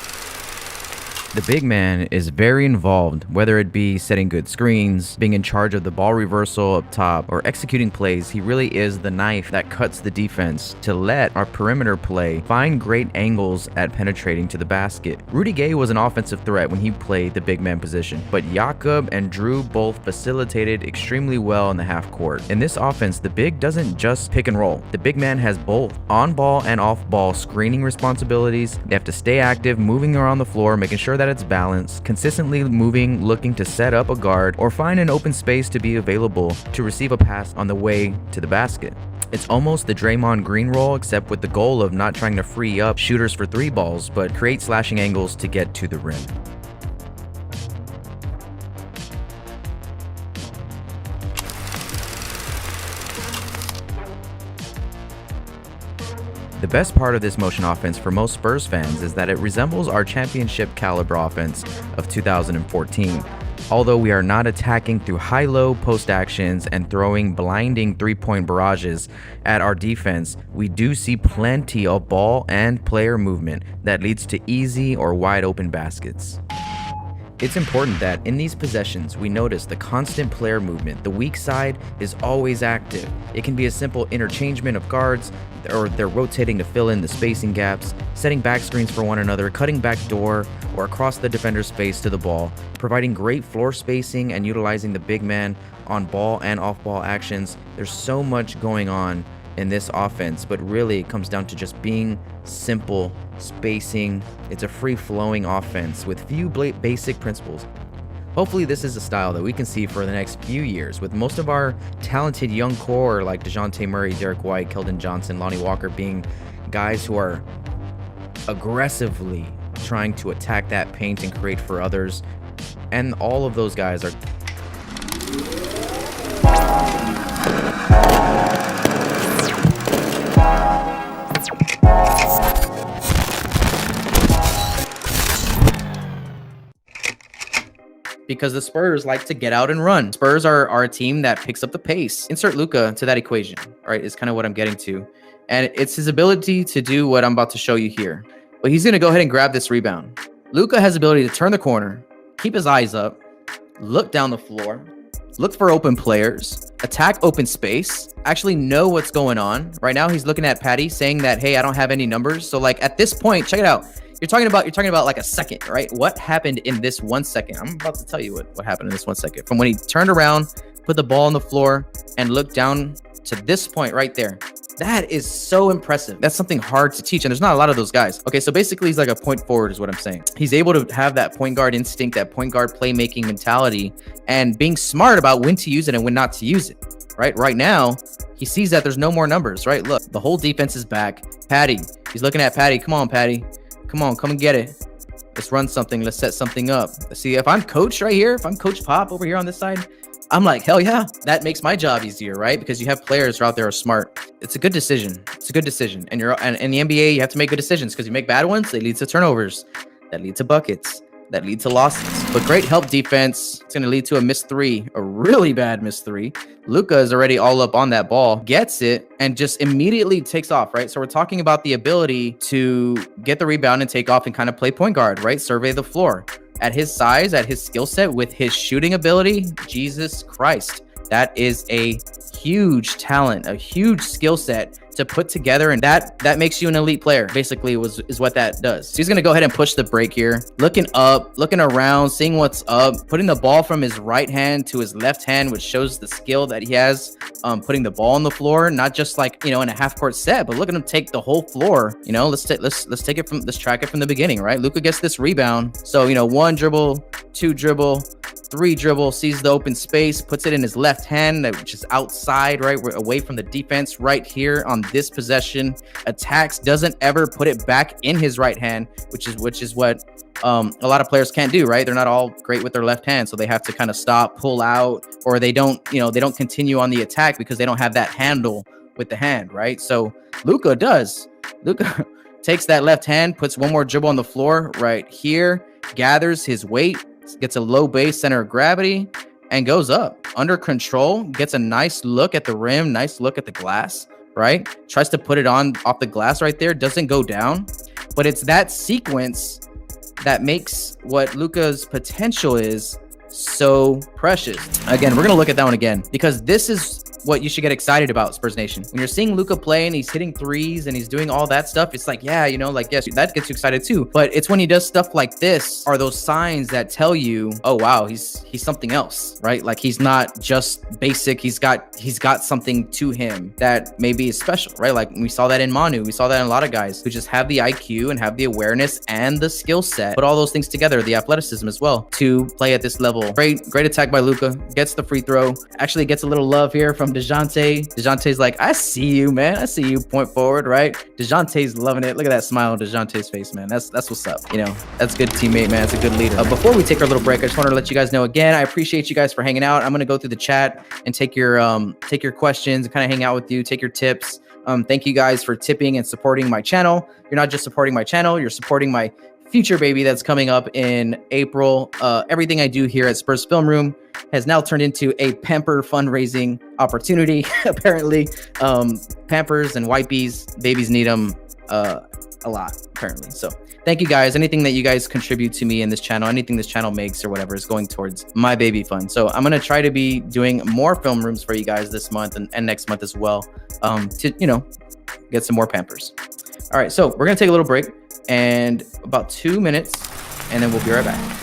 The big man is very involved, whether it be setting good screens, being in charge of the ball reversal up top, or executing plays. He really is the knife that cuts the defense to let our perimeter play find great angles at penetrating to the basket. Rudy Gay was an offensive threat when he played the big man position, but Jakob and Drew both facilitated extremely well in the half court. In this offense, the big doesn't just pick and roll. The big man has both on-ball and off-ball screening responsibilities. They have to stay active, moving around the floor, making sure that it's balanced, consistently moving, looking to set up a guard or find an open space to be available to receive a pass on the way to the basket. It's almost the Draymond Green role, except with the goal of not trying to free up shooters for three balls, but create slashing angles to get to the rim. The best part of this motion offense for most Spurs fans is that it resembles our championship caliber offense of 2014. Although we are not attacking through high-low post actions and throwing blinding three-point barrages at our defense, we do see plenty of ball and player movement that leads to easy or wide-open baskets. It's important that in these possessions, we notice the constant player movement. The weak side is always active. It can be a simple interchangement of guards, or they're rotating to fill in the spacing gaps, setting back screens for one another, cutting back door, or across the defender's space to the ball, providing great floor spacing and utilizing the big man on ball and off ball actions. There's so much going on in this offense, but really it comes down to just being simple spacing. It's a free-flowing offense with few basic principles. Hopefully this is a style that we can see for the next few years, with most of our talented young core like DeJounte Murray, Derek White, Keldon Johnson, Lonnie Walker being guys who are aggressively trying to attack that paint and create for others. And all of those guys are because the Spurs like to get out and run. Spurs are a team that picks up the pace. Insert Luka to that equation, right, is kind of what I'm getting to. And it's his ability to do what I'm about to show you here. But he's going to go ahead and grab this rebound. Luka has the ability to turn the corner, keep his eyes up, look down the floor, look for open players, attack open space, actually know what's going on. Right now, he's looking at Patty saying that, hey, I don't have any numbers. So like at this point, check it out. You're talking about like a second, right? What happened in this 1 second? I'm about to tell you what happened in this 1 second. From when he turned around, put the ball on the floor, and looked down to this point right there. That is so impressive. That's something hard to teach, and there's not a lot of those guys. Okay, so basically he's like a point forward is what I'm saying. He's able to have that point guard instinct, that point guard playmaking mentality, and being smart about when to use it and when not to use it, right? Right now, he sees that there's no more numbers, right? Look, the whole defense is back. Patty, he's looking at Patty. Come on, Patty. Come on, come and get it. Let's run something. Let's set something up. See, if I'm coach right here, if I'm Coach Pop over here on this side, I'm like, hell yeah, that makes my job easier, right? Because you have players who are out there who are smart. It's a good decision. It's a good decision. And in the NBA, you have to make good decisions because you make bad ones, they lead to turnovers, that lead to buckets, that lead to losses. But great help defense. It's going to lead to a missed three, a really bad missed three. Luka is already all up on that ball, gets it, and just immediately takes off, right? So we're talking about the ability to get the rebound and take off and kind of play point guard, right? Survey the floor. At his size, at his skill set, with his shooting ability, Jesus Christ, that is a huge talent, a huge skill set to put together, and that makes you an elite player, basically, is what that does. So he's going to go ahead and push the break here, looking up, looking around, seeing what's up, putting the ball from his right hand to his left hand, which shows the skill that he has, putting the ball on the floor, not just like, in a half court set, but look at him take the whole floor. Let's track it from the beginning, right? Luka gets this rebound. So, 1 dribble, 2 dribble, 3 dribble, sees the open space, puts it in his left hand, which is outside, right? We're away from the defense right here on this possession, attacks, doesn't ever put it back in his right hand, which is what a lot of players can't do, right? They're not all great with their left hand, so they have to kind of stop, pull out, or they don't continue on the attack because they don't have that handle with the hand, right? So Luka takes that left hand, puts 1 more dribble on the floor right here, gathers his weight, gets a low base center of gravity, and goes up under control, gets a nice look at the rim, nice look at the glass, right? Tries to put it on off the glass right there, doesn't go down. But it's that sequence that makes what Luka's potential is so precious. Again, we're gonna look at that one again, because this is what you should get excited about, Spurs Nation. When you're seeing Luka play and he's hitting threes and he's doing all that stuff, it's like, yeah, yes, that gets you excited too. But it's when he does stuff like this are those signs that tell you, oh wow, he's something else, right? Like he's not just basic. He's got something to him that maybe is special, right? Like we saw that in Manu. We saw that in a lot of guys who just have the IQ and have the awareness and the skill set, put all those things together, the athleticism as well, to play at this level. Great attack by Luka. Gets the free throw. Actually gets a little love here from DeJounte. DeJounte's like, I see you, man. I see you, point forward, right? DeJounte's loving it. Look at that smile on DeJounte's face, man. That's what's up. That's a good teammate, man. That's a good leader. Before we take our little break, I just wanted to let you guys know again, I appreciate you guys for hanging out. I'm going to go through the chat and take your questions and kind of hang out with you, take your tips. Thank you guys for tipping and supporting my channel. You're not just supporting my channel, you're supporting my future baby that's coming up in April. Everything I do here at Spurs Film Room has now turned into a pamper fundraising opportunity. Apparently, Pampers and Wipies, babies need them a lot, apparently. So thank you guys. Anything that you guys contribute to me in this channel, anything this channel makes or whatever is going towards my baby fund. So I'm going to try to be doing more film rooms for you guys this month and next month as well, to, get some more Pampers. All right, so we're going to take a little break and about 2 minutes, and then we'll be right back.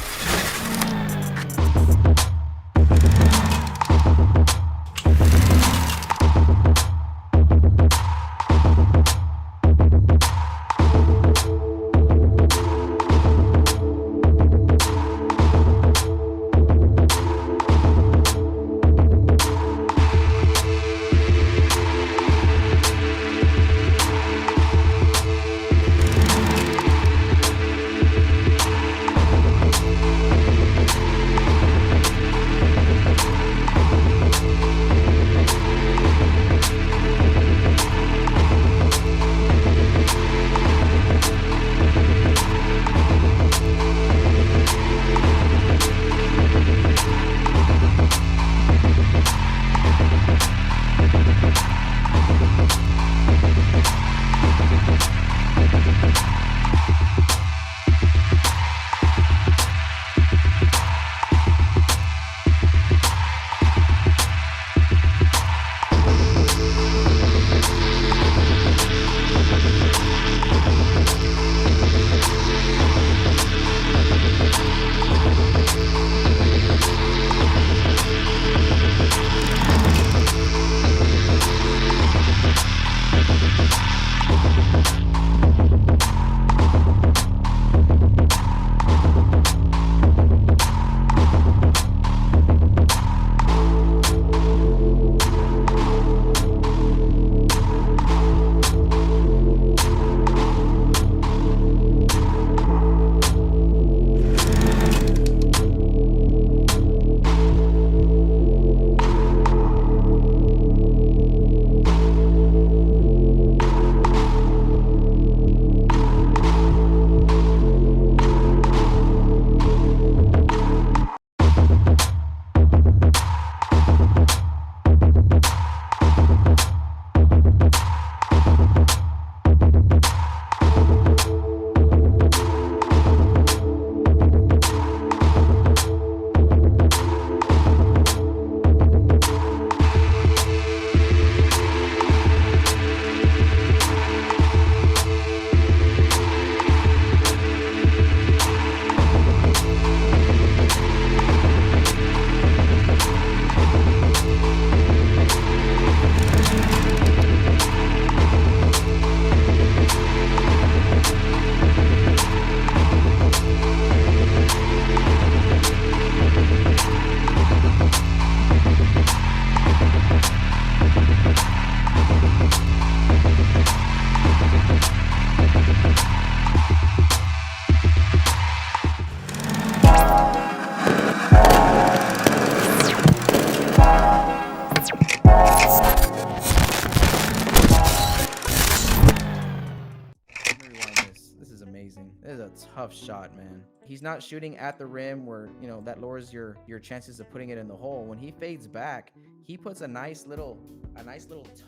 tough shot, man. He's not shooting at the rim where, you know, that lowers your chances of putting it in the hole. When he fades back, he puts a nice little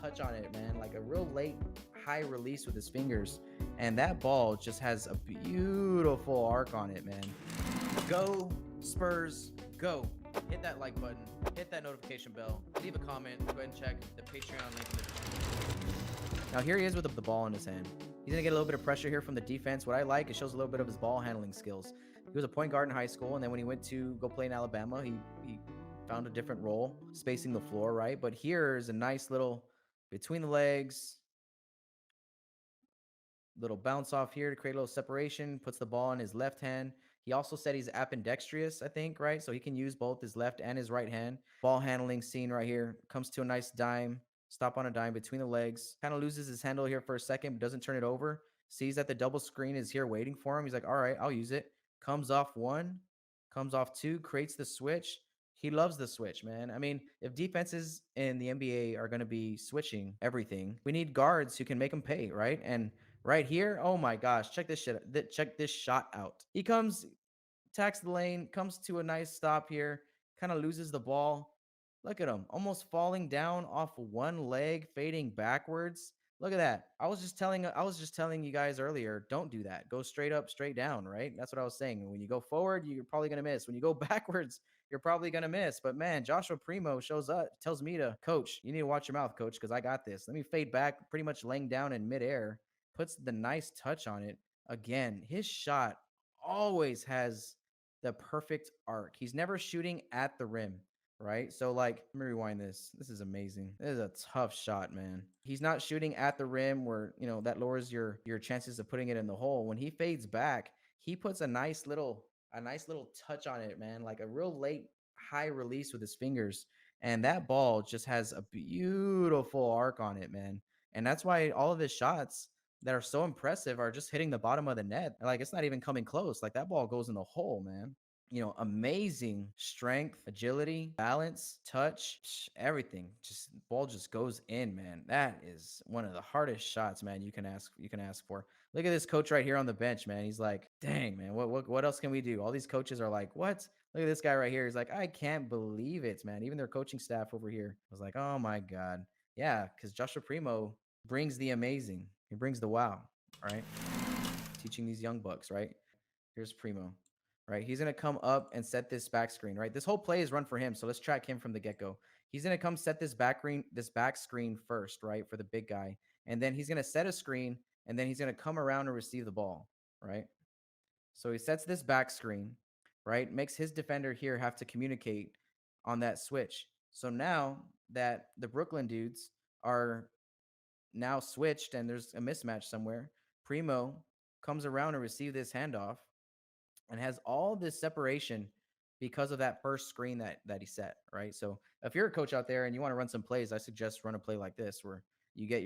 touch on it, man, like a real late high release with his fingers. And that ball just has a beautiful arc on it, man. Go Spurs, go. Hit that like button, hit that notification bell, leave a comment, go ahead and check the Patreon link in the description. Now here he is with the ball in his hand. He's gonna get a little bit of pressure here from the defense. What I like, it shows a little bit of his ball handling skills. He was a point guard in high school, and then when he went to go play in Alabama, he found a different role, spacing the floor, right? But here's a nice little between the legs, little bounce off here to create a little separation, puts the ball in his left hand. He also said he's ambidextrous, I think, right? So he can use both his left and his right hand. Ball handling scene right here. Comes to a nice dime. Stop on a dime between the legs. Kind of loses his handle here for a second, but doesn't turn it over. Sees that the double screen is here waiting for him. He's like, all right, I'll use it. Comes off one. Comes off two. Creates the switch. He loves the switch, man. I mean, if defenses in the NBA are going to be switching everything, we need guards who can make them pay, right? And right here, oh my gosh, check this shit. Check this shot out. He comes, attacks the lane, comes to a nice stop here, kind of loses the ball. Look at him, almost falling down off one leg, fading backwards. Look at that. I was just telling you guys earlier, don't do that. Go straight up, straight down, right? That's what I was saying. When you go forward, you're probably going to miss. When you go backwards, you're probably going to miss. But man, Joshua Primo shows up, tells me to, coach, you need to watch your mouth, coach, because I got this. Let me fade back, pretty much laying down in midair. Puts the nice touch on it. Again, his shot always has the perfect arc. He's never shooting at the rim, right? So like, let me rewind this. This is amazing. This is a tough shot, man. He's not shooting at the rim where, you know, that lowers your chances of putting it in the hole. When he fades back, he puts a nice little touch on it, man, like a real late high release with his fingers. And that ball just has a beautiful arc on it, man. And that's why all of his shots that are so impressive are just hitting the bottom of the net. Like, it's not even coming close. Like, that ball goes in the hole, man. You know, amazing strength, agility, balance, touch, everything. Just ball just goes in, man. That is one of the hardest shots, man, you can ask for. Look at this coach right here on the bench, man. He's like, dang, man, what else can we do? All these coaches are like, what? Look at this guy right here. He's like, I can't believe it, man. Even their coaching staff over here was like, oh my God. Yeah, because Joshua Primo brings the amazing. He brings the wow, right? Teaching these young bucks, right? Here's Primo, right? He's going to come up and set this back screen, right? This whole play is run for him, so let's track him from the get-go. He's going to come set this back screen first, right, for the big guy. And then he's going to set a screen, and then he's going to come around and receive the ball, right? So he sets this back screen, right? Makes his defender here have to communicate on that switch. So now that the Brooklyn dudes are now switched and there's a mismatch somewhere, Primo comes around and receives this handoff and has all this separation because of that first screen that he set, right? So if you're a coach out there and you want to run some plays, I suggest run a play like this where you get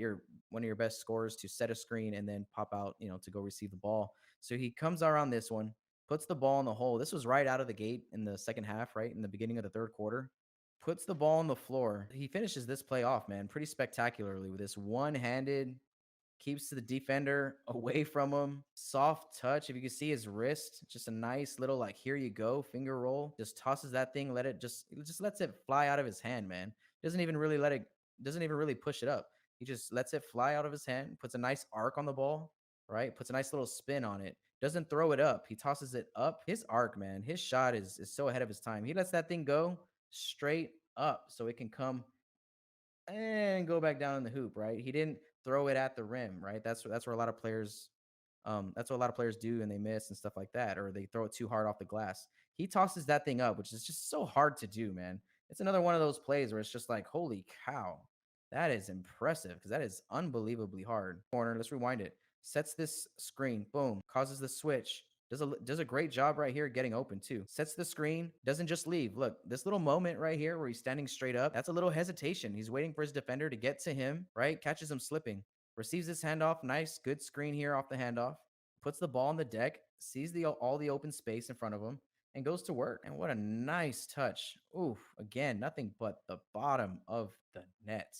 one of your best scorers to set a screen and then pop out, you know, to go receive the ball. So he comes around this one, puts the ball in the hole. This was right out of the gate in the second half, right? In the beginning of the third quarter. Puts the ball on the floor. He finishes this play off, man, pretty spectacularly with this one-handed, keeps the defender away from him. Soft touch. If you can see his wrist, just a nice little, like, here you go, finger roll. Just tosses that thing, just lets it fly out of his hand, man. Doesn't even really push it up. He just lets it fly out of his hand, puts a nice arc on the ball, right? Puts a nice little spin on it. Doesn't throw it up. He tosses it up. His arc, man, his shot is so ahead of his time. He lets that thing go straight up so it can come and go back down in the hoop, right? He didn't throw it at the rim, right? That's where a lot of players do and they miss and stuff like that, or they throw it too hard off the glass. He tosses that thing up, which is just so hard to do, man. It's another one of those plays where it's just like, holy cow, that is impressive because that is unbelievably hard. Corner, let's rewind it. Sets this screen, boom, causes the switch. Does a great job right here getting open too. Sets the screen, doesn't just leave. Look, this little moment right here where he's standing straight up, that's a little hesitation. He's waiting for his defender to get to him, right? Catches him slipping. Receives this handoff. Nice, good screen here off the handoff. Puts the ball on the deck, sees all the open space in front of him, and goes to work. And what a nice touch. Oof, again, nothing but the bottom of the net.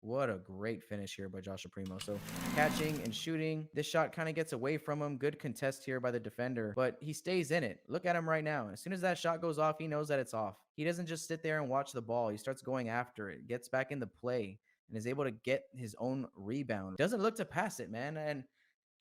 What a great finish here by Joshua Primo. So catching and shooting. This shot kind of gets away from him. Good contest here by the defender, but he stays in it. Look at him right now. As soon as that shot goes off, he knows that it's off. He doesn't just sit there and watch the ball. He starts going after it, gets back in the play, and is able to get his own rebound. Doesn't look to pass it, man. And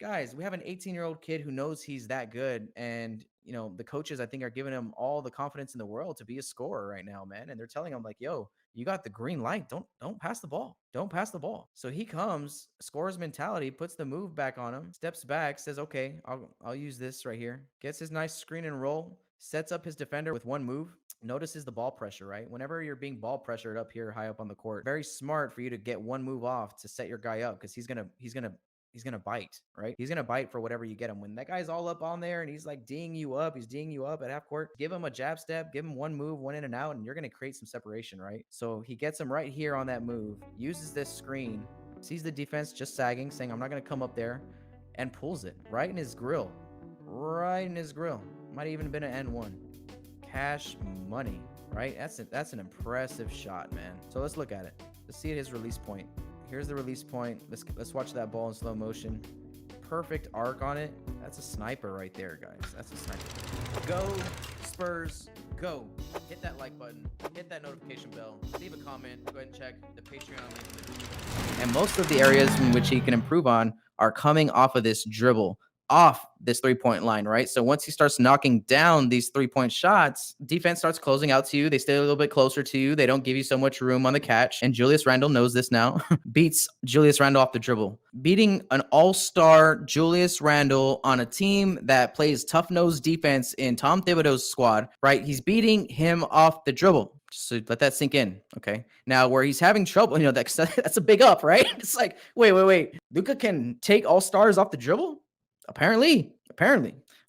guys, we have an 18-year-old kid who knows he's that good. And, you know, the coaches, I think, are giving him all the confidence in the world to be a scorer right now, man. And they're telling him, like, yo, you got the green light. Don't pass the ball. Don't pass the ball. So he comes, scores mentality, puts the move back on him, steps back, says, okay, I'll use this right here. Gets his nice screen and roll, sets up his defender with one move. Notices the ball pressure, right? Whenever you're being ball pressured up here high up on the court, very smart for you to get one move off to set your guy up, because he's gonna bite, right? He's gonna bite for whatever you get him. When that guy's all up on there and he's like D'ing you up at half court, give him a jab step, give him one move, one in and out, and you're gonna create some separation, right? So he gets him right here on that move, uses this screen, sees the defense just sagging, saying, I'm not gonna come up there, and pulls it right in his grill. Right in his grill. Might have even been an N1. Cash money, right? That's an impressive shot, man. So let's look at it. Let's see at his release point. Here's the release point. Let's watch that ball in slow motion. Perfect arc on it. That's a sniper right there, guys. That's a sniper. Go Spurs, go. Hit that like button. Hit that notification bell. Leave a comment. Go ahead and check the Patreon link in the description. And most of the areas in which he can improve on are coming off of this dribble, off this three-point line, right? So once he starts knocking down these three-point shots, defense starts closing out to you. They stay a little bit closer to you. They don't give you so much room on the catch. And Julius Randle knows this now. Beats Julius Randle off the dribble. Beating an all-star Julius Randle on a team that plays tough-nosed defense in Tom Thibodeau's squad, right? He's beating him off the dribble. So let that sink in, okay? Now, where he's having trouble, you know, that's a big up, right? It's like, wait. Luka can take all-stars off the dribble? Apparently.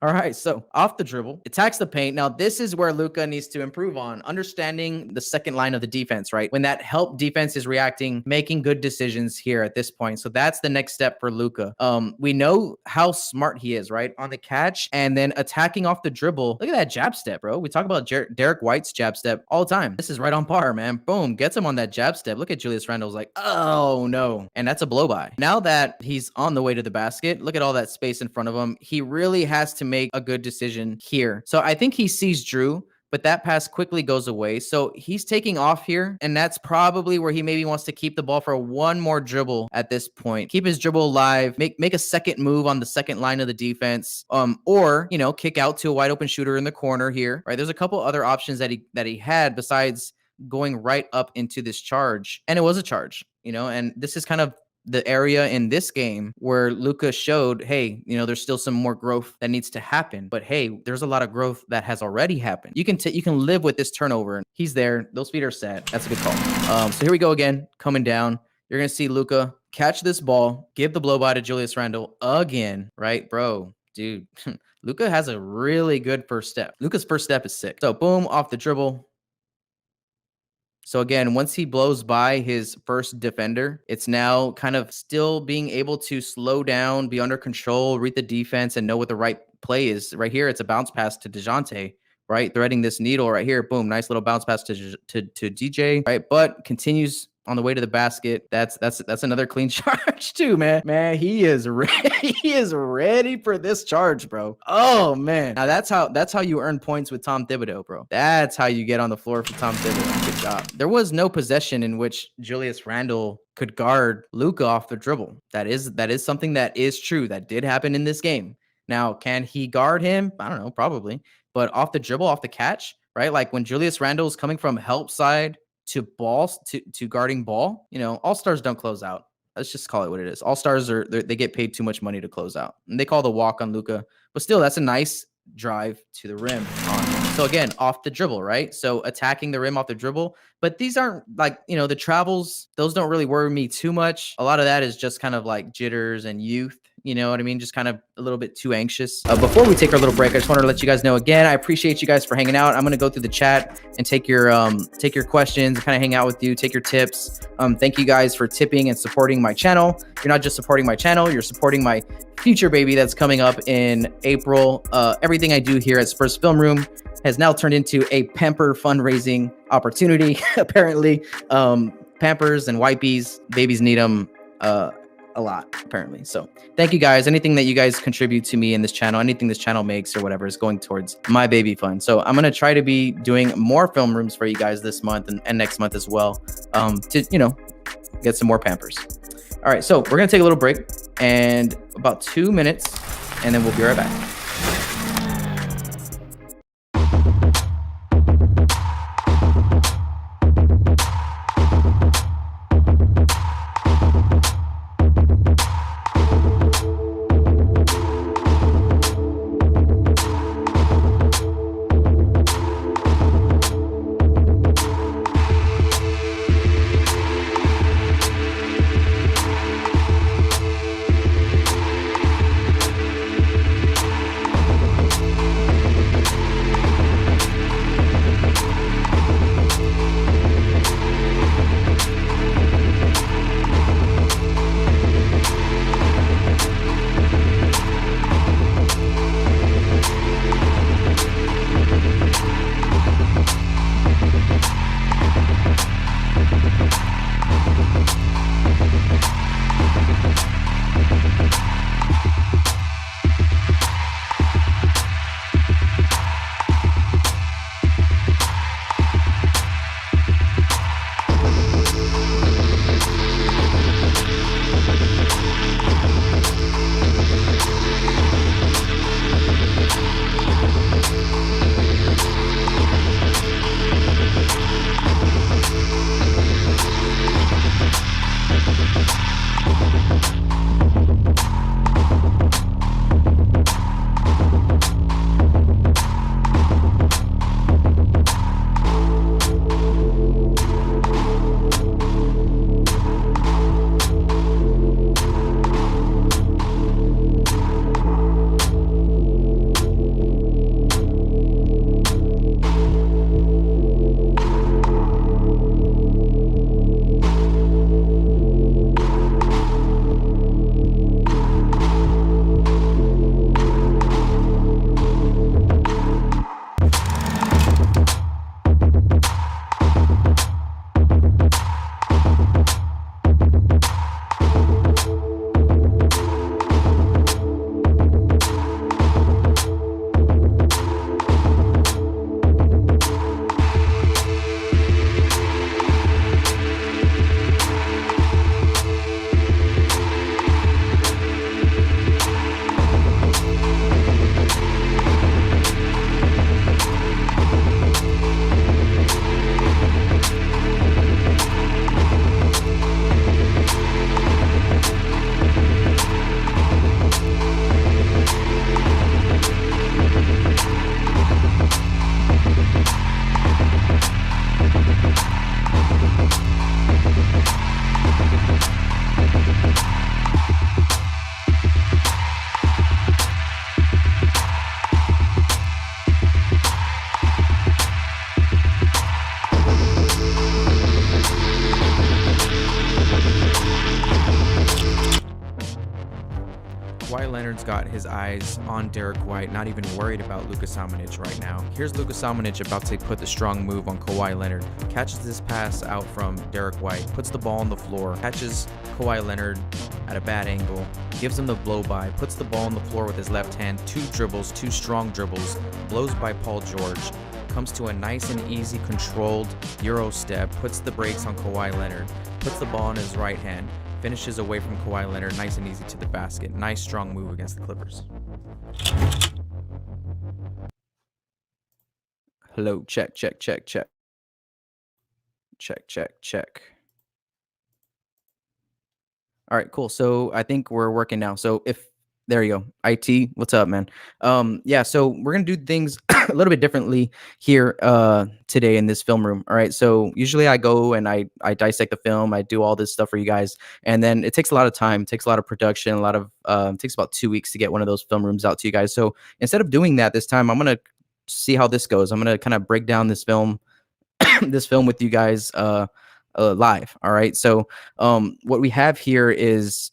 All right, so off the dribble, attacks the paint. Now, this is where Luka needs to improve on, understanding the second line of the defense, right? When that help defense is reacting, making good decisions here at this point. So that's the next step for Luka. We know how smart he is, right? On the catch and then attacking off the dribble. Look at that jab step, bro. We talk about Derek White's jab step all the time. This is right on par, man. Boom, gets him on that jab step. Look at Julius Randle's like, oh no. And that's a blow by. Now that he's on the way to the basket, look at all that space in front of him. He really has to make a good decision here. So I think he sees Drew, but that pass quickly goes away. So he's taking off here, and that's probably where he maybe wants to keep the ball for one more dribble at this point. Keep his dribble alive, make a second move on the second line of the defense, or, you know, kick out to a wide open shooter in the corner here, right? There's a couple other options that he had besides going right up into this charge, and it was a charge, you know, and this is kind of the area in this game where Luka showed, hey, you know, there's still some more growth that needs to happen. But hey, there's a lot of growth that has already happened. You can live with this turnover. He's there. Those feet are set. That's a good call. So here we go again, coming down. You're going to see Luka catch this ball, give the blow by to Julius Randle again, right, bro? Dude, Luka has a really good first step. Luka's first step is sick. So boom, off the dribble. So again, once he blows by his first defender, it's now kind of still being able to slow down, be under control, read the defense, and know what the right play is. Right here, it's a bounce pass to DeJounte, right? Threading this needle right here. Boom, nice little bounce pass to DJ, right? But continues on the way to the basket. That's another clean charge too, man. Man, he is ready. He is ready for this charge, bro. Oh man. Now that's how you earn points with Tom Thibodeau, bro. That's how you get on the floor for Tom Thibodeau. Good job. There was no possession in which Julius Randle could guard Luka off the dribble. That is something that is true. That did happen in this game. Now, can he guard him? I don't know, probably. But off the dribble, off the catch, right? Like when Julius Randle is coming from help side to balls to guarding ball, you know, all-stars don't close out. Let's just call it what it is. All-stars they get paid too much money to close out. And they call the walk on Luka, but still that's a nice drive to the rim on him. So again, off the dribble, right? So attacking the rim off the dribble, but these aren't like, you know, the travels, those don't really worry me too much. A lot of that is just kind of like jitters and youth. You know what I mean? Just kind of a little bit too anxious. Before we take our little break, I just wanted to let you guys know again, I appreciate you guys for hanging out. I'm going to go through the chat and take your questions, kind of hang out with you, take your tips. Thank you guys for tipping and supporting my channel. You're not just supporting my channel, you're supporting my future baby that's coming up in April. Everything I do here at Spurs Film Room has now turned into a Pamper fundraising opportunity, apparently. Pampers and wipies. Babies need them a lot, apparently. So thank you guys. Anything that you guys contribute to me in this channel, anything this channel makes or whatever, is going towards my baby fund. So I'm gonna try to be doing more film rooms for you guys this month and next month as well, to get some more Pampers. All right, so we're gonna take a little break and about 2 minutes, and then we'll be right back. Kawhi Leonard's got his eyes on Derek White, not even worried about Luka Samanic right now. Here's Luka Samanic about to put the strong move on Kawhi Leonard. Catches this pass out from Derek White, puts the ball on the floor, catches Kawhi Leonard at a bad angle, gives him the blow by, puts the ball on the floor with his left hand, two strong dribbles, blows by Paul George, comes to a nice and easy controlled Euro step, puts the brakes on Kawhi Leonard, puts the ball in his right hand, finishes away from Kawhi Leonard, nice and easy to the basket. Nice strong move against the Clippers. Hello, check. All right, cool. So I think we're working now. So there you go. IT, what's up, man? Yeah, so we're gonna do things a little bit differently here today in this film room. All right. So usually I go and I dissect the film, I do all this stuff for you guys, and then it takes a lot of time, it takes a lot of production, a lot of it takes about 2 weeks to get one of those film rooms out to you guys. So instead of doing that this time, I'm gonna see how this goes. I'm gonna kind of break down this film this film with you guys live. All right. So what we have here is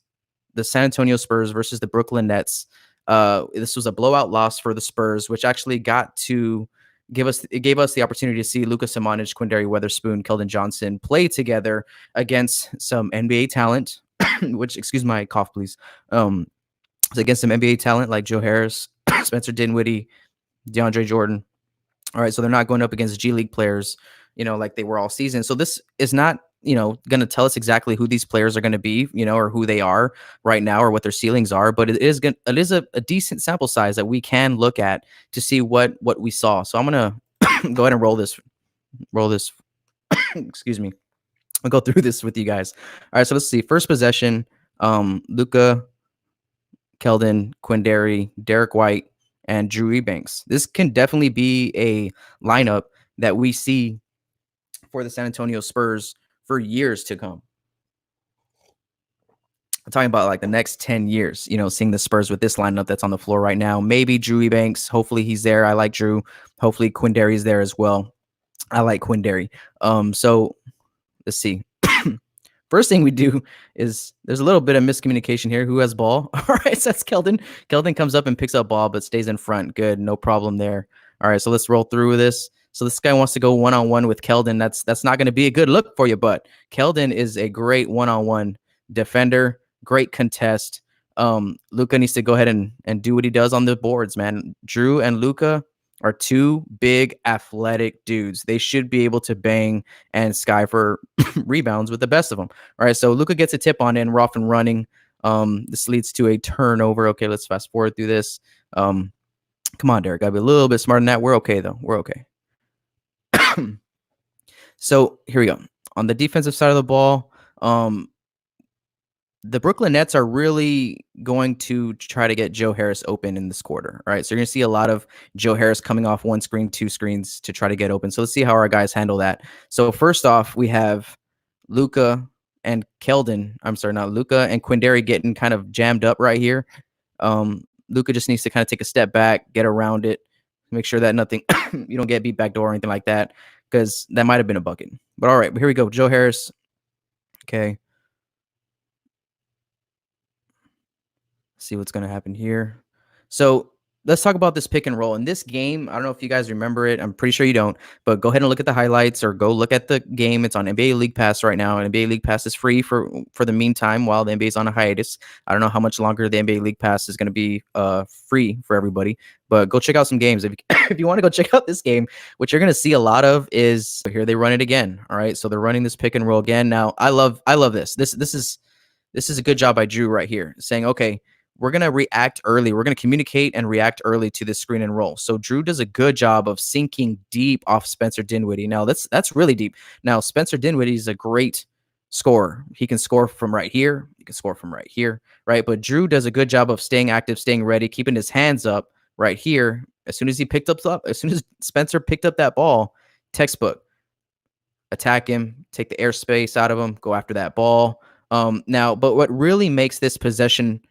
the San Antonio Spurs versus the Brooklyn Nets. This was a blowout loss for the Spurs, which actually got to it gave us the opportunity to see Luka Samanic, Quindary Weatherspoon, Keldon Johnson play together against some NBA talent, which, excuse my cough, please. Against some NBA talent like Joe Harris, Spencer Dinwiddie, DeAndre Jordan. All right, so they're not going up against G League players, like they were all season. So this is not, going to tell us exactly who these players are going to be, or who they are right now or what their ceilings are. But it is a decent sample size that we can look at to see what we saw. So I'm gonna go ahead and roll this. Excuse me. I'll go through this with you guys. All right, so let's see. First possession, Luka, Keldon, Quindary, Derek White, and Drew Eubanks. This can definitely be a lineup that we see for the San Antonio Spurs for years to come. I'm talking about like the next 10 years, seeing the Spurs with this lineup that's on the floor right now. Maybe Drew Eubanks. Hopefully he's there. I like Drew. Hopefully Quindary's there as well. I like Quindary. So let's see. First thing we do is there's a little bit of miscommunication here. Who has ball? All right, so that's Keldon. Keldon comes up and picks up ball, but stays in front. Good, no problem there. All right, so let's roll through with this. So this guy wants to go one-on-one with Keldon. That's not going to be a good look for you, but Keldon is a great one-on-one defender, great contest. Luka needs to go ahead and do what he does on the boards, man. Drew and Luka are two big athletic dudes. They should be able to bang and sky for rebounds with the best of them. All right, so Luka gets a tip on in. We're off and running. This leads to a turnover. Okay, let's fast forward through this. Come on, Derek. Gotta be a little bit smarter than that. We're okay, though. We're okay. So here we go. On the defensive side of the ball, the Brooklyn Nets are really going to try to get Joe Harris open in this quarter. All right. So you're going to see a lot of Joe Harris coming off one screen, two screens to try to get open. So let's see how our guys handle that. So first off, we have Luka and Keldon. I'm sorry, not Luka and Quindary getting kind of jammed up right here. Luka just needs to kind of take a step back, get around it, make sure that nothing, you don't get beat back door or anything like that, because that might have been a bucket. But all right, here we go. Joe Harris. Okay. See what's going to happen here. So let's talk about this pick and roll. In this game, I don't know if you guys remember it. I'm pretty sure you don't, but go ahead and look at the highlights or go look at the game. It's on NBA League Pass right now, and NBA League Pass is free for the meantime while the NBA is on a hiatus. I don't know how much longer the NBA League Pass is going to be free for everybody, but go check out some games. If you want to go check out this game, what you're going to see a lot of is here they run it again. All right, so they're running this pick and roll again. Now, I love this. This is a good job by Drew right here, saying, okay, we're going to react early. We're going to communicate and react early to this screen and roll. So Drew does a good job of sinking deep off Spencer Dinwiddie. Now, that's really deep. Now, Spencer Dinwiddie is a great scorer. He can score from right here. He can score from right here, right? But Drew does a good job of staying active, staying ready, keeping his hands up right here. As soon as Spencer picked up that ball, textbook, attack him, take the airspace out of him, go after that ball. Now, but what really makes this possession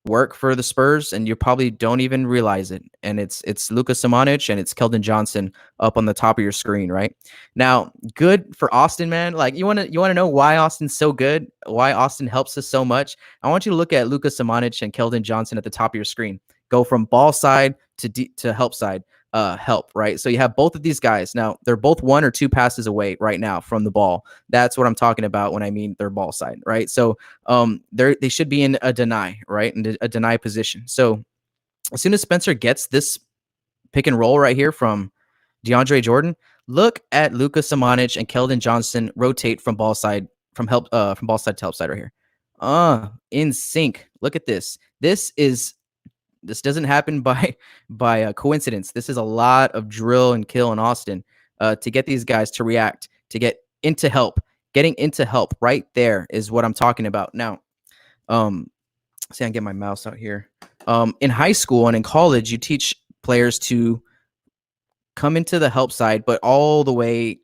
work for the Spurs, and you probably don't even realize it, and it's Luka Samanic and it's Keldon Johnson up on the top of your screen right now. Good for Austin, man. Like you want to know why Austin's so good, why Austin helps us so much. I want you to look at Luka Samanic and Keldon Johnson at the top of your screen. Go from ball side to help side. Help, right? So you have both of these guys. Now, they're both 1 or 2 passes away right now from the ball. That's what I'm talking about when I mean their ball side, right? So they should be in a deny, right? In a deny position. So as soon as Spencer gets this pick and roll right here from DeAndre Jordan, look at Luka Samanic and Keldon Johnson rotate from ball side, from ball side to help side right here. In sync. Look at this. This doesn't happen by coincidence. This is a lot of drill and kill in Austin to get these guys to react, to get into help. Getting into help right there is what I'm talking about. Now, see, I can get my mouse out here. In high school and in college, you teach players to come into the help side, but all the way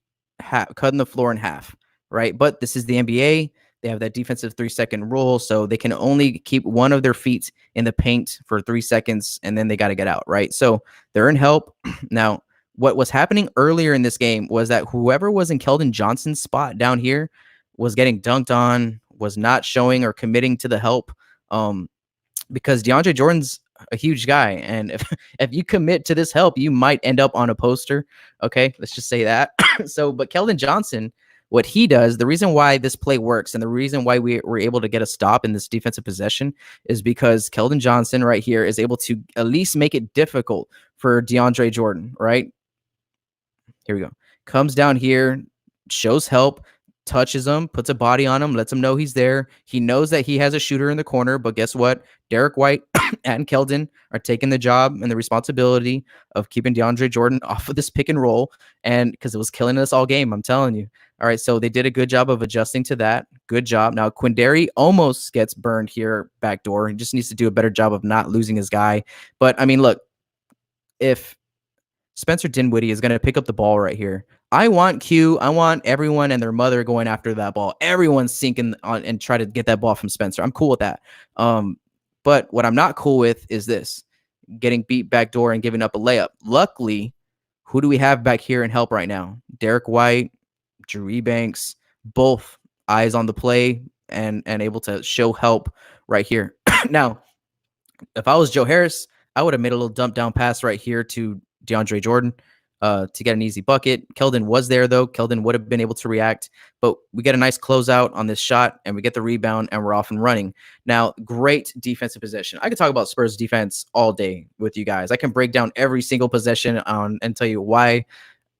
cutting the floor in half, right? But this is the NBA. They have that defensive 3-second rule, so they can only keep one of their feet in the paint for 3 seconds, and then they got to get out, right? So they're in help. Now, what was happening earlier in this game was that whoever was in Keldon Johnson's spot down here was getting dunked on, was not showing or committing to the help, because DeAndre Jordan's a huge guy. And if you commit to this help, you might end up on a poster. Okay, let's just say that. So, but Keldon Johnson, what he does, the reason why this play works and the reason why we were able to get a stop in this defensive possession is because Keldon Johnson right here is able to at least make it difficult for DeAndre Jordan, right? Here we go. Comes down here, shows help, touches him, puts a body on him, lets him know he's there. He knows that he has a shooter in the corner, but guess what? Derek White and Keldon are taking the job and the responsibility of keeping DeAndre Jordan off of this pick and roll, and because it was killing us all game, I'm telling you. All right, so they did a good job of adjusting to that. Good job. Now, Quindary almost gets burned here backdoor. He just needs to do a better job of not losing his guy. But, I mean, look, if Spencer Dinwiddie is going to pick up the ball right here, I want everyone and their mother going after that ball. Everyone's sinking on and try to get that ball from Spencer. I'm cool with that. But what I'm not cool with is this, getting beat backdoor and giving up a layup. Luckily, who do we have back here in help right now? Derek White, Drew Ebanks, both eyes on the play and able to show help right here. Now, if I was Joe Harris, I would have made a little dump down pass right here to DeAndre Jordan to get an easy bucket. Keldon was there, though. Keldon would have been able to react, but we get a nice closeout on this shot, and we get the rebound, and we're off and running. Now, great defensive possession. I could talk about Spurs defense all day with you guys. I can break down every single possession and tell you why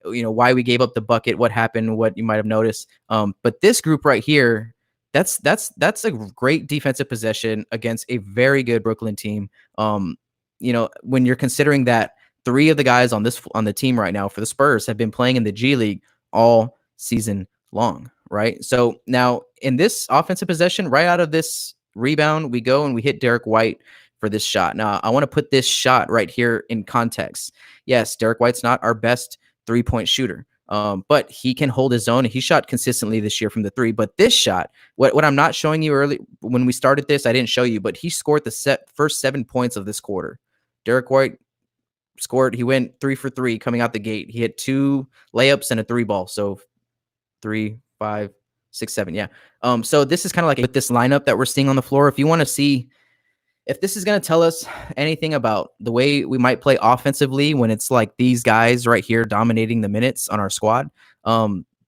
we gave up the bucket, what happened, what you might have noticed. But this group right here, that's a great defensive possession against a very good Brooklyn team. When you're considering that 3 of the guys on the team right now for the Spurs have been playing in the G League all season long, right? So now in this offensive possession, right out of this rebound, we go and we hit Derek White for this shot. Now, I want to put this shot right here in context. Yes, Derek White's not our best 3-point shooter, but he can hold his own. He shot consistently this year from the 3. But this shot, what I'm not showing you early when we started this, I didn't show you, but he scored the first 7 points of this quarter. Derek White scored. He went 3 for 3 coming out the gate. He hit 2 layups and a 3 ball. So 3, 5, 6, 7. Yeah. So this is kind of like with this lineup that we're seeing on the floor. If you want to see if this is going to tell us anything about the way we might play offensively when it's like these guys right here dominating the minutes on our squad,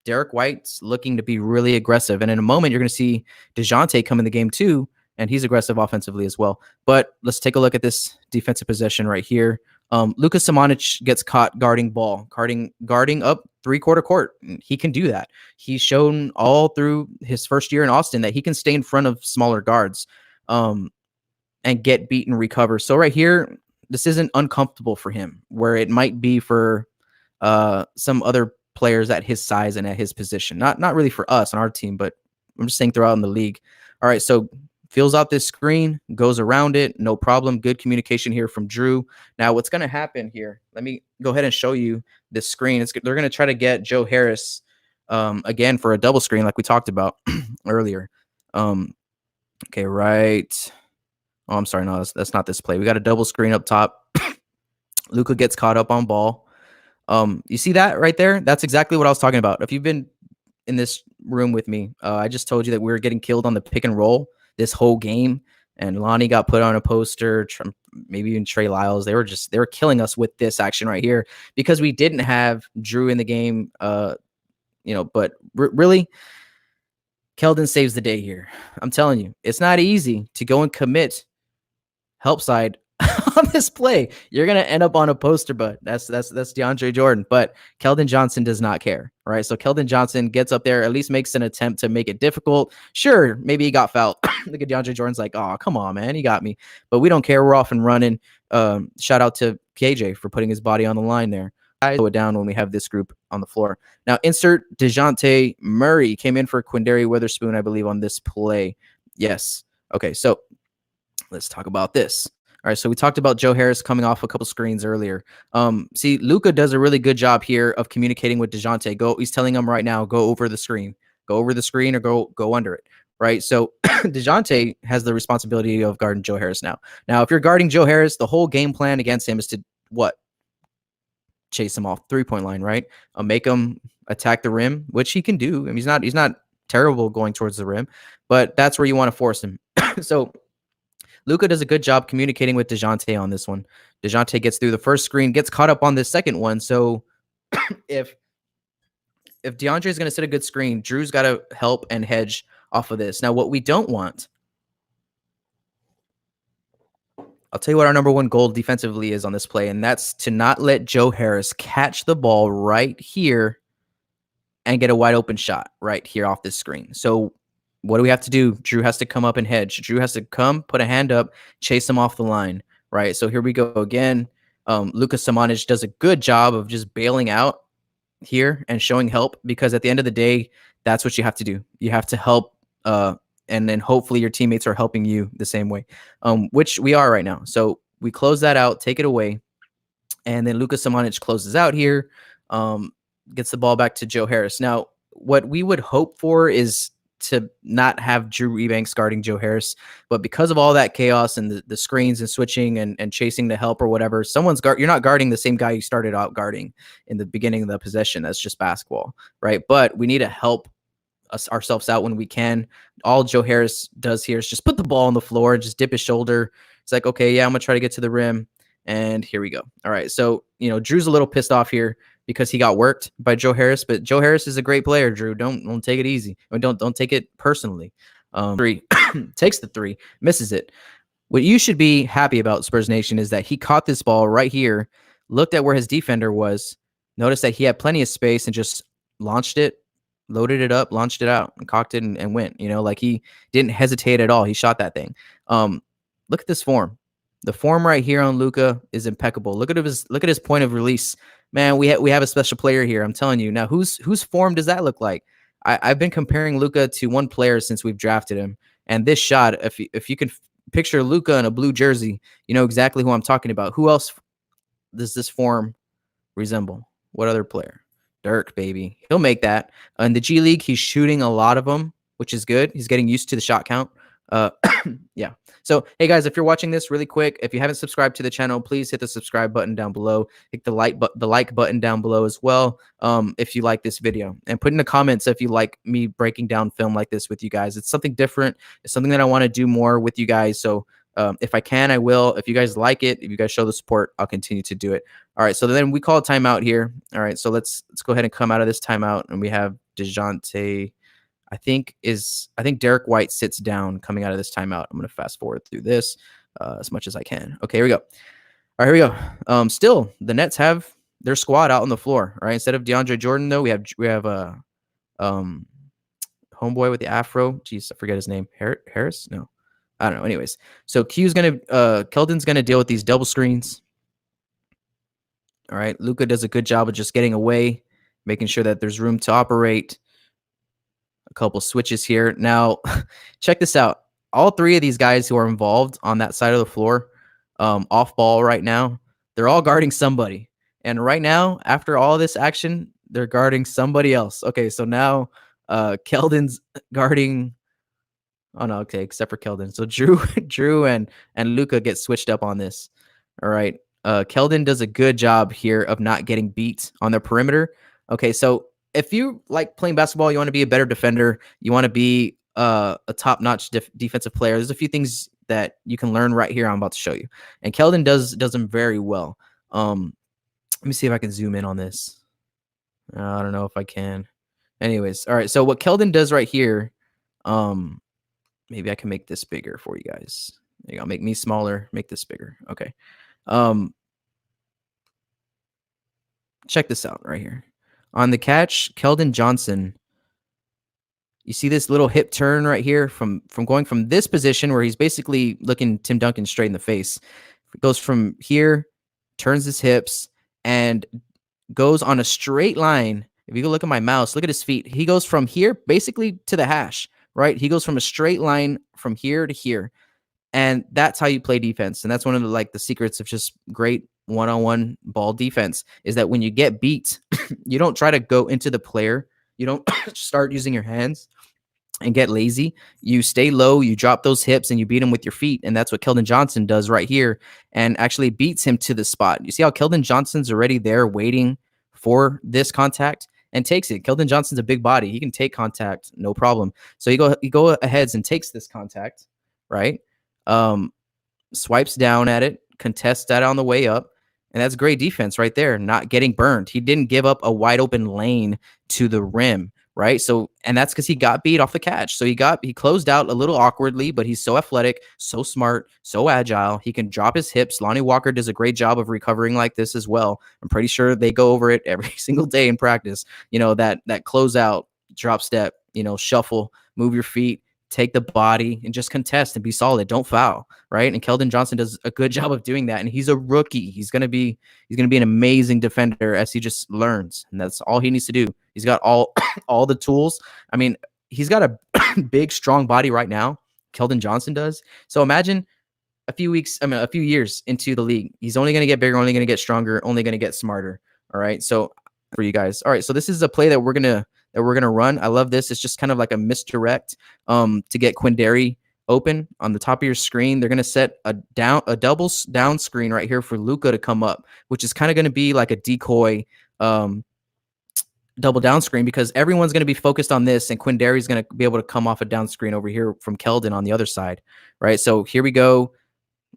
Derek White's looking to be really aggressive. And in a moment, you're going to see DeJounte come in the game too, and he's aggressive offensively as well. But let's take a look at this defensive possession right here. Luka Samanic gets caught guarding ball, guarding up 3/4 court. He can do that. He's shown all through his first year in Austin that he can stay in front of smaller guards and get beat and recover. So right here, this isn't uncomfortable for him, where it might be for some other players at his size and at his position. Not really for us on our team, but I'm just saying throughout in the league. All right, so fills out this screen, goes around it, no problem. Good communication here from Drew. Now, what's going to happen here? Let me go ahead and show you this screen. They're going to try to get Joe Harris again for a double screen like we talked about earlier. Okay, right. Oh, I'm sorry. No, that's not this play. We got a double screen up top. Luka gets caught up on ball. You see that right there? That's exactly what I was talking about. If you've been in this room with me, I just told you that we were getting killed on the pick and roll this whole game, and Lonnie got put on a poster, maybe even Trey Lyles. They were killing us with this action right here because we didn't have Drew in the game. But really, Keldon saves the day here. I'm telling you, it's not easy to go and commit help side on this play. You're gonna end up on a poster, but that's DeAndre Jordan. But Keldon Johnson does not care, right? So Keldon Johnson gets up there, at least makes an attempt to make it difficult. Sure, maybe he got fouled. Look at DeAndre Jordan's like, oh, come on, man, he got me. But we don't care. We're off and running. Shout out to KJ for putting his body on the line there. I slow it down when we have this group on the floor. Now, insert DeJounte Murray came in for Quindary Witherspoon, I believe, on this play. Yes. Okay, so let's talk about this. All right, so we talked about Joe Harris coming off a couple screens earlier. See, Luka does a really good job here of communicating with DeJounte. He's telling him right now, go over the screen, or go under it. Right, so DeJounte has the responsibility of guarding Joe Harris now. Now, if you're guarding Joe Harris, the whole game plan against him is to what? Chase him off 3-point line, right? Make him attack the rim, which he can do. I mean, he's not terrible going towards the rim, but that's where you want to force him. So Luka does a good job communicating with DeJounte on this one. DeJounte gets through the first screen, gets caught up on the second one. So if DeAndre is going to set a good screen, Drew's got to help and hedge off of this. Now, what we don't want, I'll tell you what our number one goal defensively is on this play, and that's to not let Joe Harris catch the ball right here and get a wide open shot right here off this screen. So what do we have to do? Drew has to come up and hedge. Drew has to come, put a hand up, chase him off the line, right? So here we go again. Luka Samanic does a good job of just bailing out here and showing help, because at the end of the day, that's what you have to do. You have to help, and then hopefully your teammates are helping you the same way, which we are right now. So we close that out, take it away, and then Luka Samanic closes out here, gets the ball back to Joe Harris. Now, what we would hope for is to not have Drew Eubanks guarding Joe Harris, but because of all that chaos and the screens and switching and chasing the help or whatever, you're not guarding the same guy you started out guarding in the beginning of the possession. That's just basketball, right? But we need to help ourselves out when we can. All Joe Harris does here is just put the ball on the floor and just dip his shoulder. It's like, okay, yeah, I'm gonna try to get to the rim, and here we go. All right, so Drew's a little pissed off here because he got worked by Joe Harris, but Joe Harris is a great player. Drew, don't take it easy. Don't take it personally. Three takes the three, misses it. What you should be happy about, Spurs Nation, is that he caught this ball right here, looked at where his defender was, noticed that he had plenty of space, and just launched it, loaded it up, launched it out, and cocked it and went. Like he didn't hesitate at all. He shot that thing. Look at this form. The form right here on Luka is impeccable. Look at his point of release. Man, we have a special player here. I'm telling you. Now, whose form does that look like? I've been comparing Luka to one player since we've drafted him, and this shot, if you can picture Luka in a blue jersey, you know exactly who I'm talking about. Who else does this form resemble? What other player? Dirk, baby. He'll make that. In the G League, he's shooting a lot of them, which is good. He's getting used to the shot count. Yeah. So, hey guys, if you're watching this really quick, if you haven't subscribed to the channel, please hit the subscribe button down below. Hit the like button down below as well, if you like this video. And put in the comments if you like me breaking down film like this with you guys. It's something different. It's something that I want to do more with you guys. So if I can, I will. If you guys like it, if you guys show the support, I'll continue to do it. All right, so then we call a timeout here. All right, so let's go ahead and come out of this timeout, and we have DeJounte. I think Derek White sits down coming out of this timeout. I'm going to fast forward through this as much as I can. Okay, here we go. All right, here we go. Still, the Nets have their squad out on the floor. All right, instead of DeAndre Jordan, though, we have a homeboy with the afro. Jeez, I forget his name. Harris? No, I don't know. Anyways, so Keldon's gonna deal with these double screens. All right, Luka does a good job of just getting away, making sure that there's room to operate. A couple switches here. Now, check this out. All three of these guys who are involved on that side of the floor, off ball right now, they're all guarding somebody. And right now, after all this action, they're guarding somebody else. Okay, so now Keldon's guarding. Oh no, okay, except for Keldon. So Drew and Luka get switched up on this. All right. Keldon does a good job here of not getting beat on the perimeter. Okay, so if you like playing basketball, you want to be a better defender, you want to be a top-notch defensive player, there's a few things that you can learn right here I'm about to show you. And Keldon does them very well. Let me see if I can zoom in on this. I don't know if I can. Anyways, all right, so what Keldon does right here, maybe I can make this bigger for you guys. There you go. Make me smaller, make this bigger. Okay. Check this out right here. On the catch, Keldon Johnson, you see this little hip turn right here from going from this position where he's basically looking Tim Duncan straight in the face. It goes from here, turns his hips, and goes on a straight line. If you go look at my mouse, look at his feet. He goes from here basically to the hash, right? He goes from a straight line from here to here. And that's how you play defense. And that's one of the secrets of just great one-on-one ball defense, is that when you get beat, you don't try to go into the player. You don't start using your hands and get lazy. You stay low, you drop those hips, and you beat him with your feet. And that's what Keldon Johnson does right here, and actually beats him to the spot. You see how Keldon Johnson's already there waiting for this contact and takes it. Keldon Johnson's a big body. He can take contact, no problem. So he go ahead and takes this contact, right? swipes down at it, contests that on the way up, and that's great defense right there, not getting burned. He didn't give up a wide open lane to the rim, right? So, and that's because he got beat off the catch. So he closed out a little awkwardly, but he's so athletic, so smart, so agile. He can drop his hips. Lonnie Walker does a great job of recovering like this as well. I'm pretty sure they go over it every single day in practice. That closeout, drop step, shuffle, move your feet, take the body, and just contest and be solid. Don't foul, right? And Keldon Johnson does a good job of doing that. And he's a rookie. He's gonna be an amazing defender as he just learns, and that's all he needs to do. He's got all all the tools. I mean, he's got a big, strong body right now. Keldon Johnson does. So imagine a few years into the league, he's only gonna get bigger, only gonna get stronger, only gonna get smarter. All right. So for you guys, all right. So this is a play that we're gonna run. I love this. It's just kind of like a misdirect to get Quindary open on the top of your screen. They're going to set a double down screen right here for Luka to come up, which is kind of going to be like a decoy double down screen, because everyone's going to be focused on this, and Quindary is going to be able to come off a down screen over here from Keldon on the other side, right? So here we go,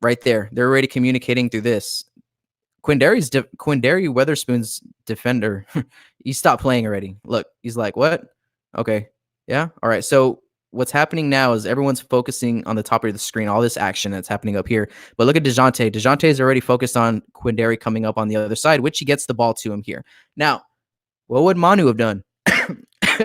right there. They're already communicating through this. Quindary Weatherspoon's defender, he stopped playing already. Look, he's like, what? Okay. Yeah. All right. So what's happening now is everyone's focusing on the top of the screen, all this action that's happening up here. But look at DeJounte. DeJounte is already focused on Quindary coming up on the other side, which he gets the ball to him here. Now, what would Manu have done?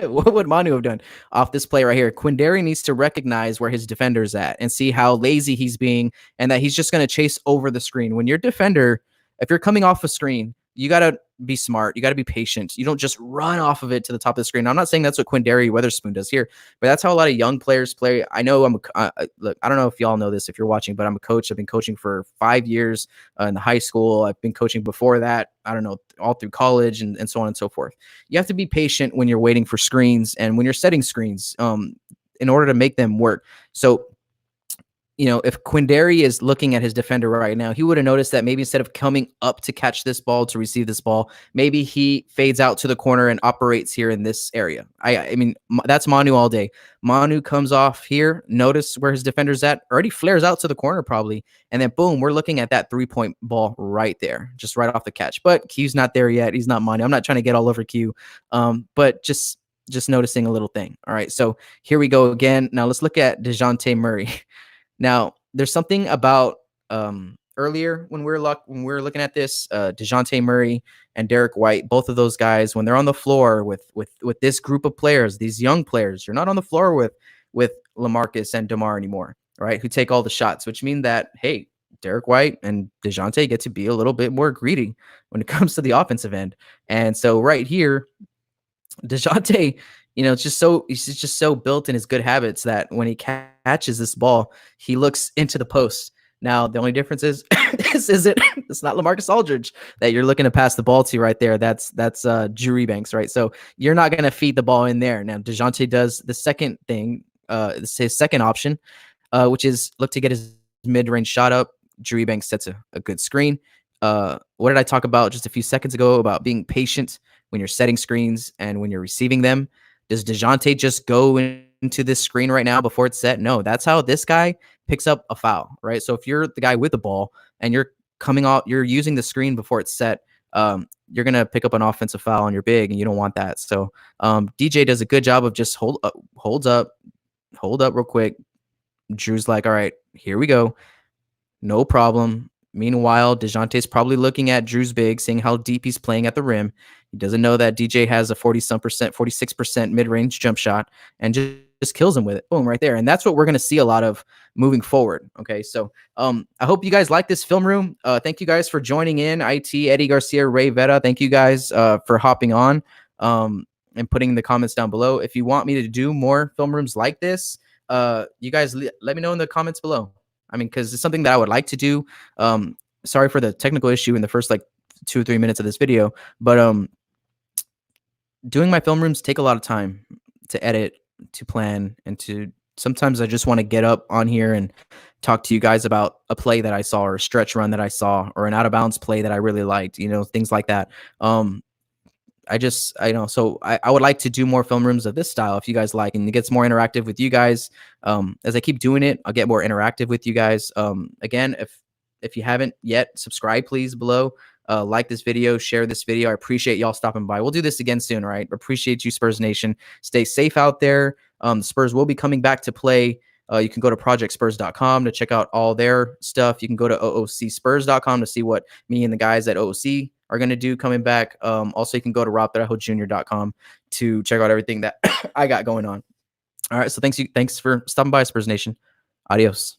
What would Manu have done off this play right here? Quindary needs to recognize where his defender's at and see how lazy he's being, and that he's just going to chase over the screen. When your defender, if you're coming off a screen, you got to be smart. You got to be patient. You don't just run off of it to the top of the screen. I'm not saying that's what Quindary Weatherspoon does here, but that's how a lot of young players play. I know look, I don't know if y'all know this if you're watching, but I'm a coach. I've been coaching for 5 years in the high school. I've been coaching before that, I don't know, all through college and so on and so forth. You have to be patient when you're waiting for screens and when you're setting screens in order to make them work. So, if Quindary is looking at his defender right now, he would have noticed that maybe instead of coming up to catch this ball, to receive this ball, maybe he fades out to the corner and operates here in this area. I mean, that's Manu all day. Manu comes off here, notice where his defender's at, already flares out to the corner probably, and then boom, we're looking at that 3-point ball right there, just right off the catch. But Q's not there yet. He's not Manu. I'm not trying to get all over Q, but just noticing a little thing. All right, so here we go again. Now let's look at DeJounte Murray. Now, there's something about earlier when we're looking at this, DeJounte Murray and Derek White, both of those guys, when they're on the floor with this group of players, these young players, you're not on the floor with LaMarcus and DeMar anymore, right? Who take all the shots, which mean that, hey, Derek White and DeJounte get to be a little bit more greedy when it comes to the offensive end. And so right here, DeJounte, he's just so built in his good habits that when he catches this ball, he looks into the post. Now, the only difference is it's not LaMarcus Aldridge that you're looking to pass the ball to right there. That's Drew Eubanks, right? So you're not going to feed the ball in there. Now, DeJounte does the second thing, his second option, which is look to get his mid-range shot up. Drew Eubanks sets a good screen. What did I talk about just a few seconds ago about being patient when you're setting screens and when you're receiving them? Does DeJounte just go into this screen right now before it's set? No, that's how this guy picks up a foul, right? So if you're the guy with the ball and you're coming off, you're using the screen before it's set, you're going to pick up an offensive foul on your big, and you don't want that. So DJ does a good job of just hold up real quick. Drew's like, all right, here we go. No problem. Meanwhile, DeJounte's probably looking at Drew's big, seeing how deep he's playing at the rim. He doesn't know that DJ has a 46% mid-range jump shot, and just kills him with it. Boom, right there. And that's what we're going to see a lot of moving forward. Okay, so I hope you guys like this film room. Thank you guys for joining in. IT, Eddie Garcia, Ray Veta, thank you guys for hopping on and putting the comments down below. If you want me to do more film rooms like this, you guys let me know in the comments below. I mean, because it's something that I would like to do. Sorry for the technical issue in the first 2 or 3 minutes of this video, but doing my film rooms take a lot of time to edit, to plan, and to sometimes I just want to get up on here and talk to you guys about a play that I saw or a stretch run that I saw or an out of bounds play that I really liked, things like that. I know. So I would like to do more film rooms of this style if you guys like, and it gets more interactive with you guys. As I keep doing it, I'll get more interactive with you guys. Again, if you haven't yet, subscribe please below. Like this video, share this video. I appreciate y'all stopping by. We'll do this again soon, right? Appreciate you, Spurs Nation. Stay safe out there. The Spurs will be coming back to play. You can go to projectspurs.com to check out all their stuff. You can go to oocspurs.com to see what me and the guys at OOC are going to do coming back. Also, you can go to robtrejojr.com to check out everything that I got going on. All right, so thanks for stopping by, Spurs Nation. Adios.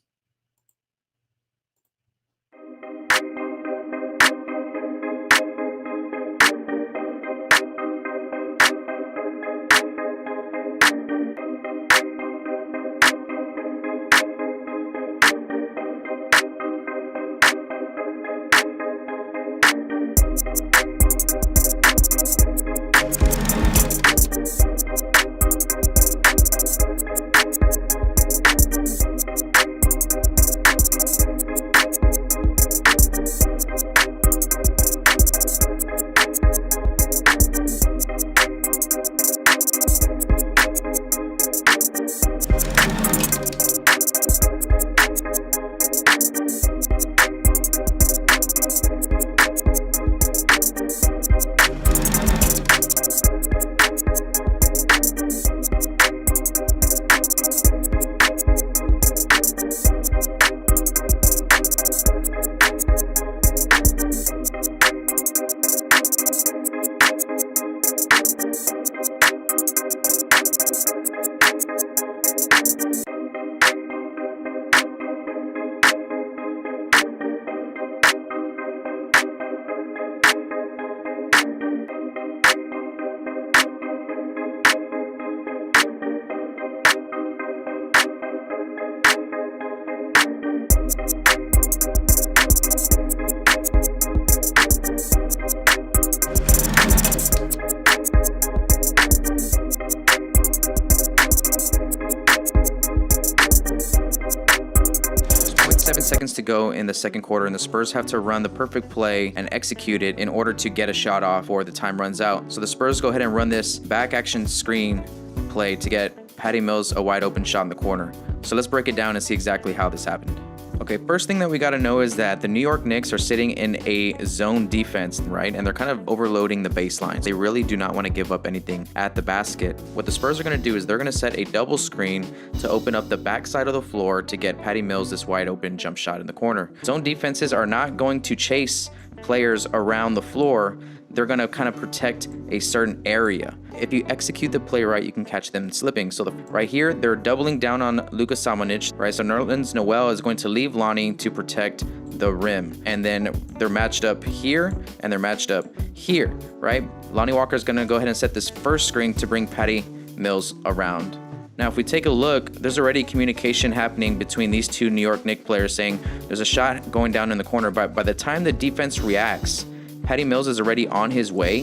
Seconds to go in the second quarter, and the Spurs have to run the perfect play and execute it in order to get a shot off or the time runs out. So the Spurs go ahead and run this back action screen play to get Patty Mills a wide open shot in the corner. So let's break it down and see exactly how this happened. Okay, first thing that we got to know is that the New York Knicks are sitting in a zone defense, right? And they're kind of overloading the baseline. They really do not want to give up anything at the basket. What the Spurs are going to do is they're going to set a double screen to open up the backside of the floor to get Patty Mills this wide open jump shot in the corner. Zone defenses are not going to chase players around the floor. They're going to kind of protect a certain area. If you execute the play right, you can catch them slipping. So right here, they're doubling down on Luka Samanic, right? So Nerlens Noel is going to leave Lonnie to protect the rim. And then they're matched up here and they're matched up here, right? Lonnie Walker is going to go ahead and set this first screen to bring Patty Mills around. Now, if we take a look, there's already communication happening between these two New York Knicks players saying there's a shot going down in the corner. But by the time the defense reacts, Patty Mills is already on his way,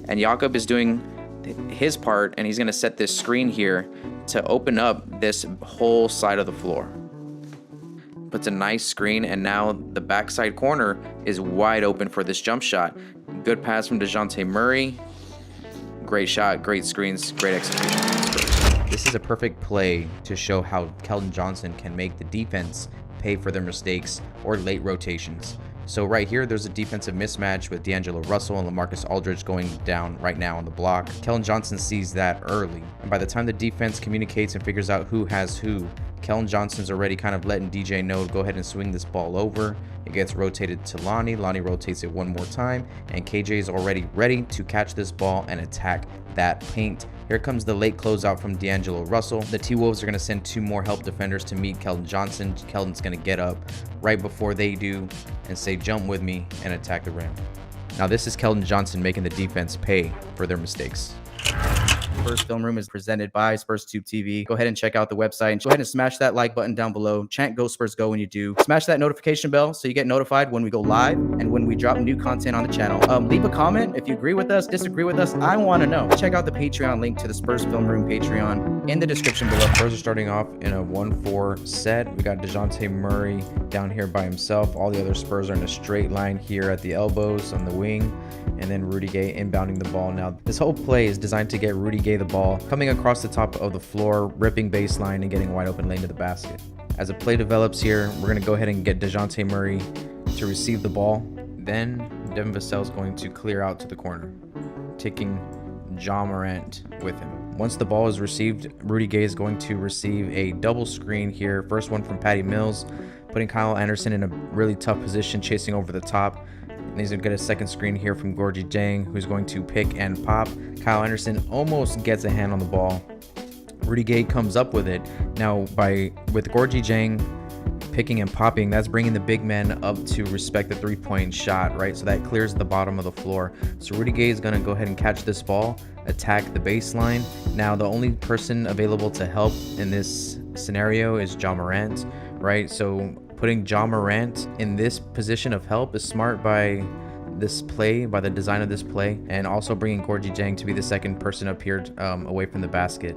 and Jakob is doing his part, and he's going to set this screen here to open up this whole side of the floor. Puts a nice screen, and now the backside corner is wide open for this jump shot. Good pass from DeJounte Murray. Great shot, great screens, great execution. This is a perfect play to show how Keldon Johnson can make the defense pay for their mistakes or late rotations. So right here, there's a defensive mismatch with D'Angelo Russell and LaMarcus Aldridge going down right now on the block. Keldon Johnson sees that early, and by the time the defense communicates and figures out who has who, Keldon Johnson's already kind of letting DJ know to go ahead and swing this ball over. It gets rotated to Lonnie. Lonnie rotates it one more time, and KJ is already ready to catch this ball and attack that paint. Here comes the late closeout from D'Angelo Russell. The T-Wolves are going to send two more help defenders to meet Keldon Johnson. Keldon's going to get up right before they do and say, "Jump with me," and attack the rim. Now this is Keldon Johnson making the defense pay for their mistakes. Spurs Film Room is presented by SpursTube TV. Go ahead and check out the website, and go ahead and smash that like button down below. Chant "Go Spurs Go" when you do. Smash that notification bell so you get notified when we go live and when we drop new content on the channel. Leave a comment if you agree with us, disagree with us. I want to know. Check out the Patreon link to the Spurs Film Room Patreon in the description below. Spurs are starting off in a 1-4 set. We got DeJounte Murray down here by himself. All the other Spurs are in a straight line here at the elbows on the wing. and then Rudy Gay inbounding the ball. Now, this whole play is designed to get Rudy Gay the ball, coming across the top of the floor, ripping baseline, and getting a wide open lane to the basket. As the play develops here, we're going to go ahead and get DeJounte Murray to receive the ball. Then Devin Vassell is going to clear out to the corner, taking Ja Morant with him. Once the ball is received, Rudy Gay is going to receive a double screen here. First one from Patty Mills, putting Kyle Anderson in a really tough position, chasing over the top. And he's going to get a second screen here from Gorgie Jang, who's going to pick and pop. Kyle Anderson almost gets a hand on the ball. Rudy Gay comes up with it. Now, with Gorgie Jang picking and popping, that's bringing the big men up to respect the three-point shot, right? So that clears the bottom of the floor. So Rudy Gay is going to go ahead and catch this ball, attack the baseline. Now, the only person available to help in this scenario is Ja Morant, right? So putting Ja Morant in this position of help is smart by this play, by the design of this play, and also bringing Gorgie Jang to be the second person up here away from the basket.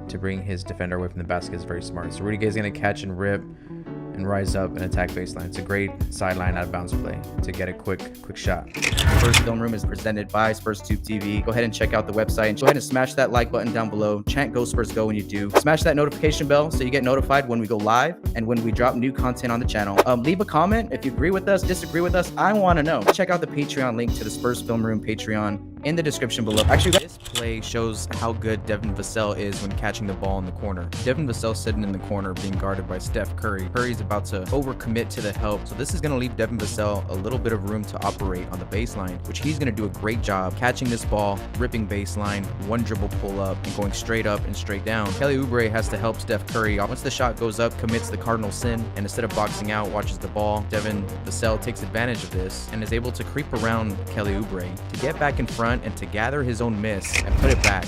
To bring his defender away from the basket is very smart. So Rudy Gay is going to catch and rip and rise up and attack baseline. It's a great sideline out of bounds play to get a quick shot. Spurs Film Room is presented by Spurs Tube TV. Go ahead and check out the website and go ahead and smash that like button down below. Chant Go Spurs Go when you do. Smash that notification bell so you get notified when we go live and when we drop new content on the channel. Leave a comment if you agree with us, disagree with us. I want to know. Check out the Patreon link to the Spurs Film Room Patreon in the description below. Actually, This play shows how good Devin Vassell is when catching the ball in the corner. Devin Vassell sitting in the corner being guarded by Steph Curry. Curry's about to overcommit to the help, so this is going to leave Devin Vassell a little bit of room to operate on the baseline, which he's going to do a great job catching this ball, ripping baseline, one dribble pull up, and going straight up and straight down. Kelly Oubre has to help Steph Curry. Once the shot goes up, commits the cardinal sin, and instead of boxing out, watches the ball. Devin Vassell takes advantage of this and is able to creep around Kelly Oubre to get back in front and to gather his own miss and put it back.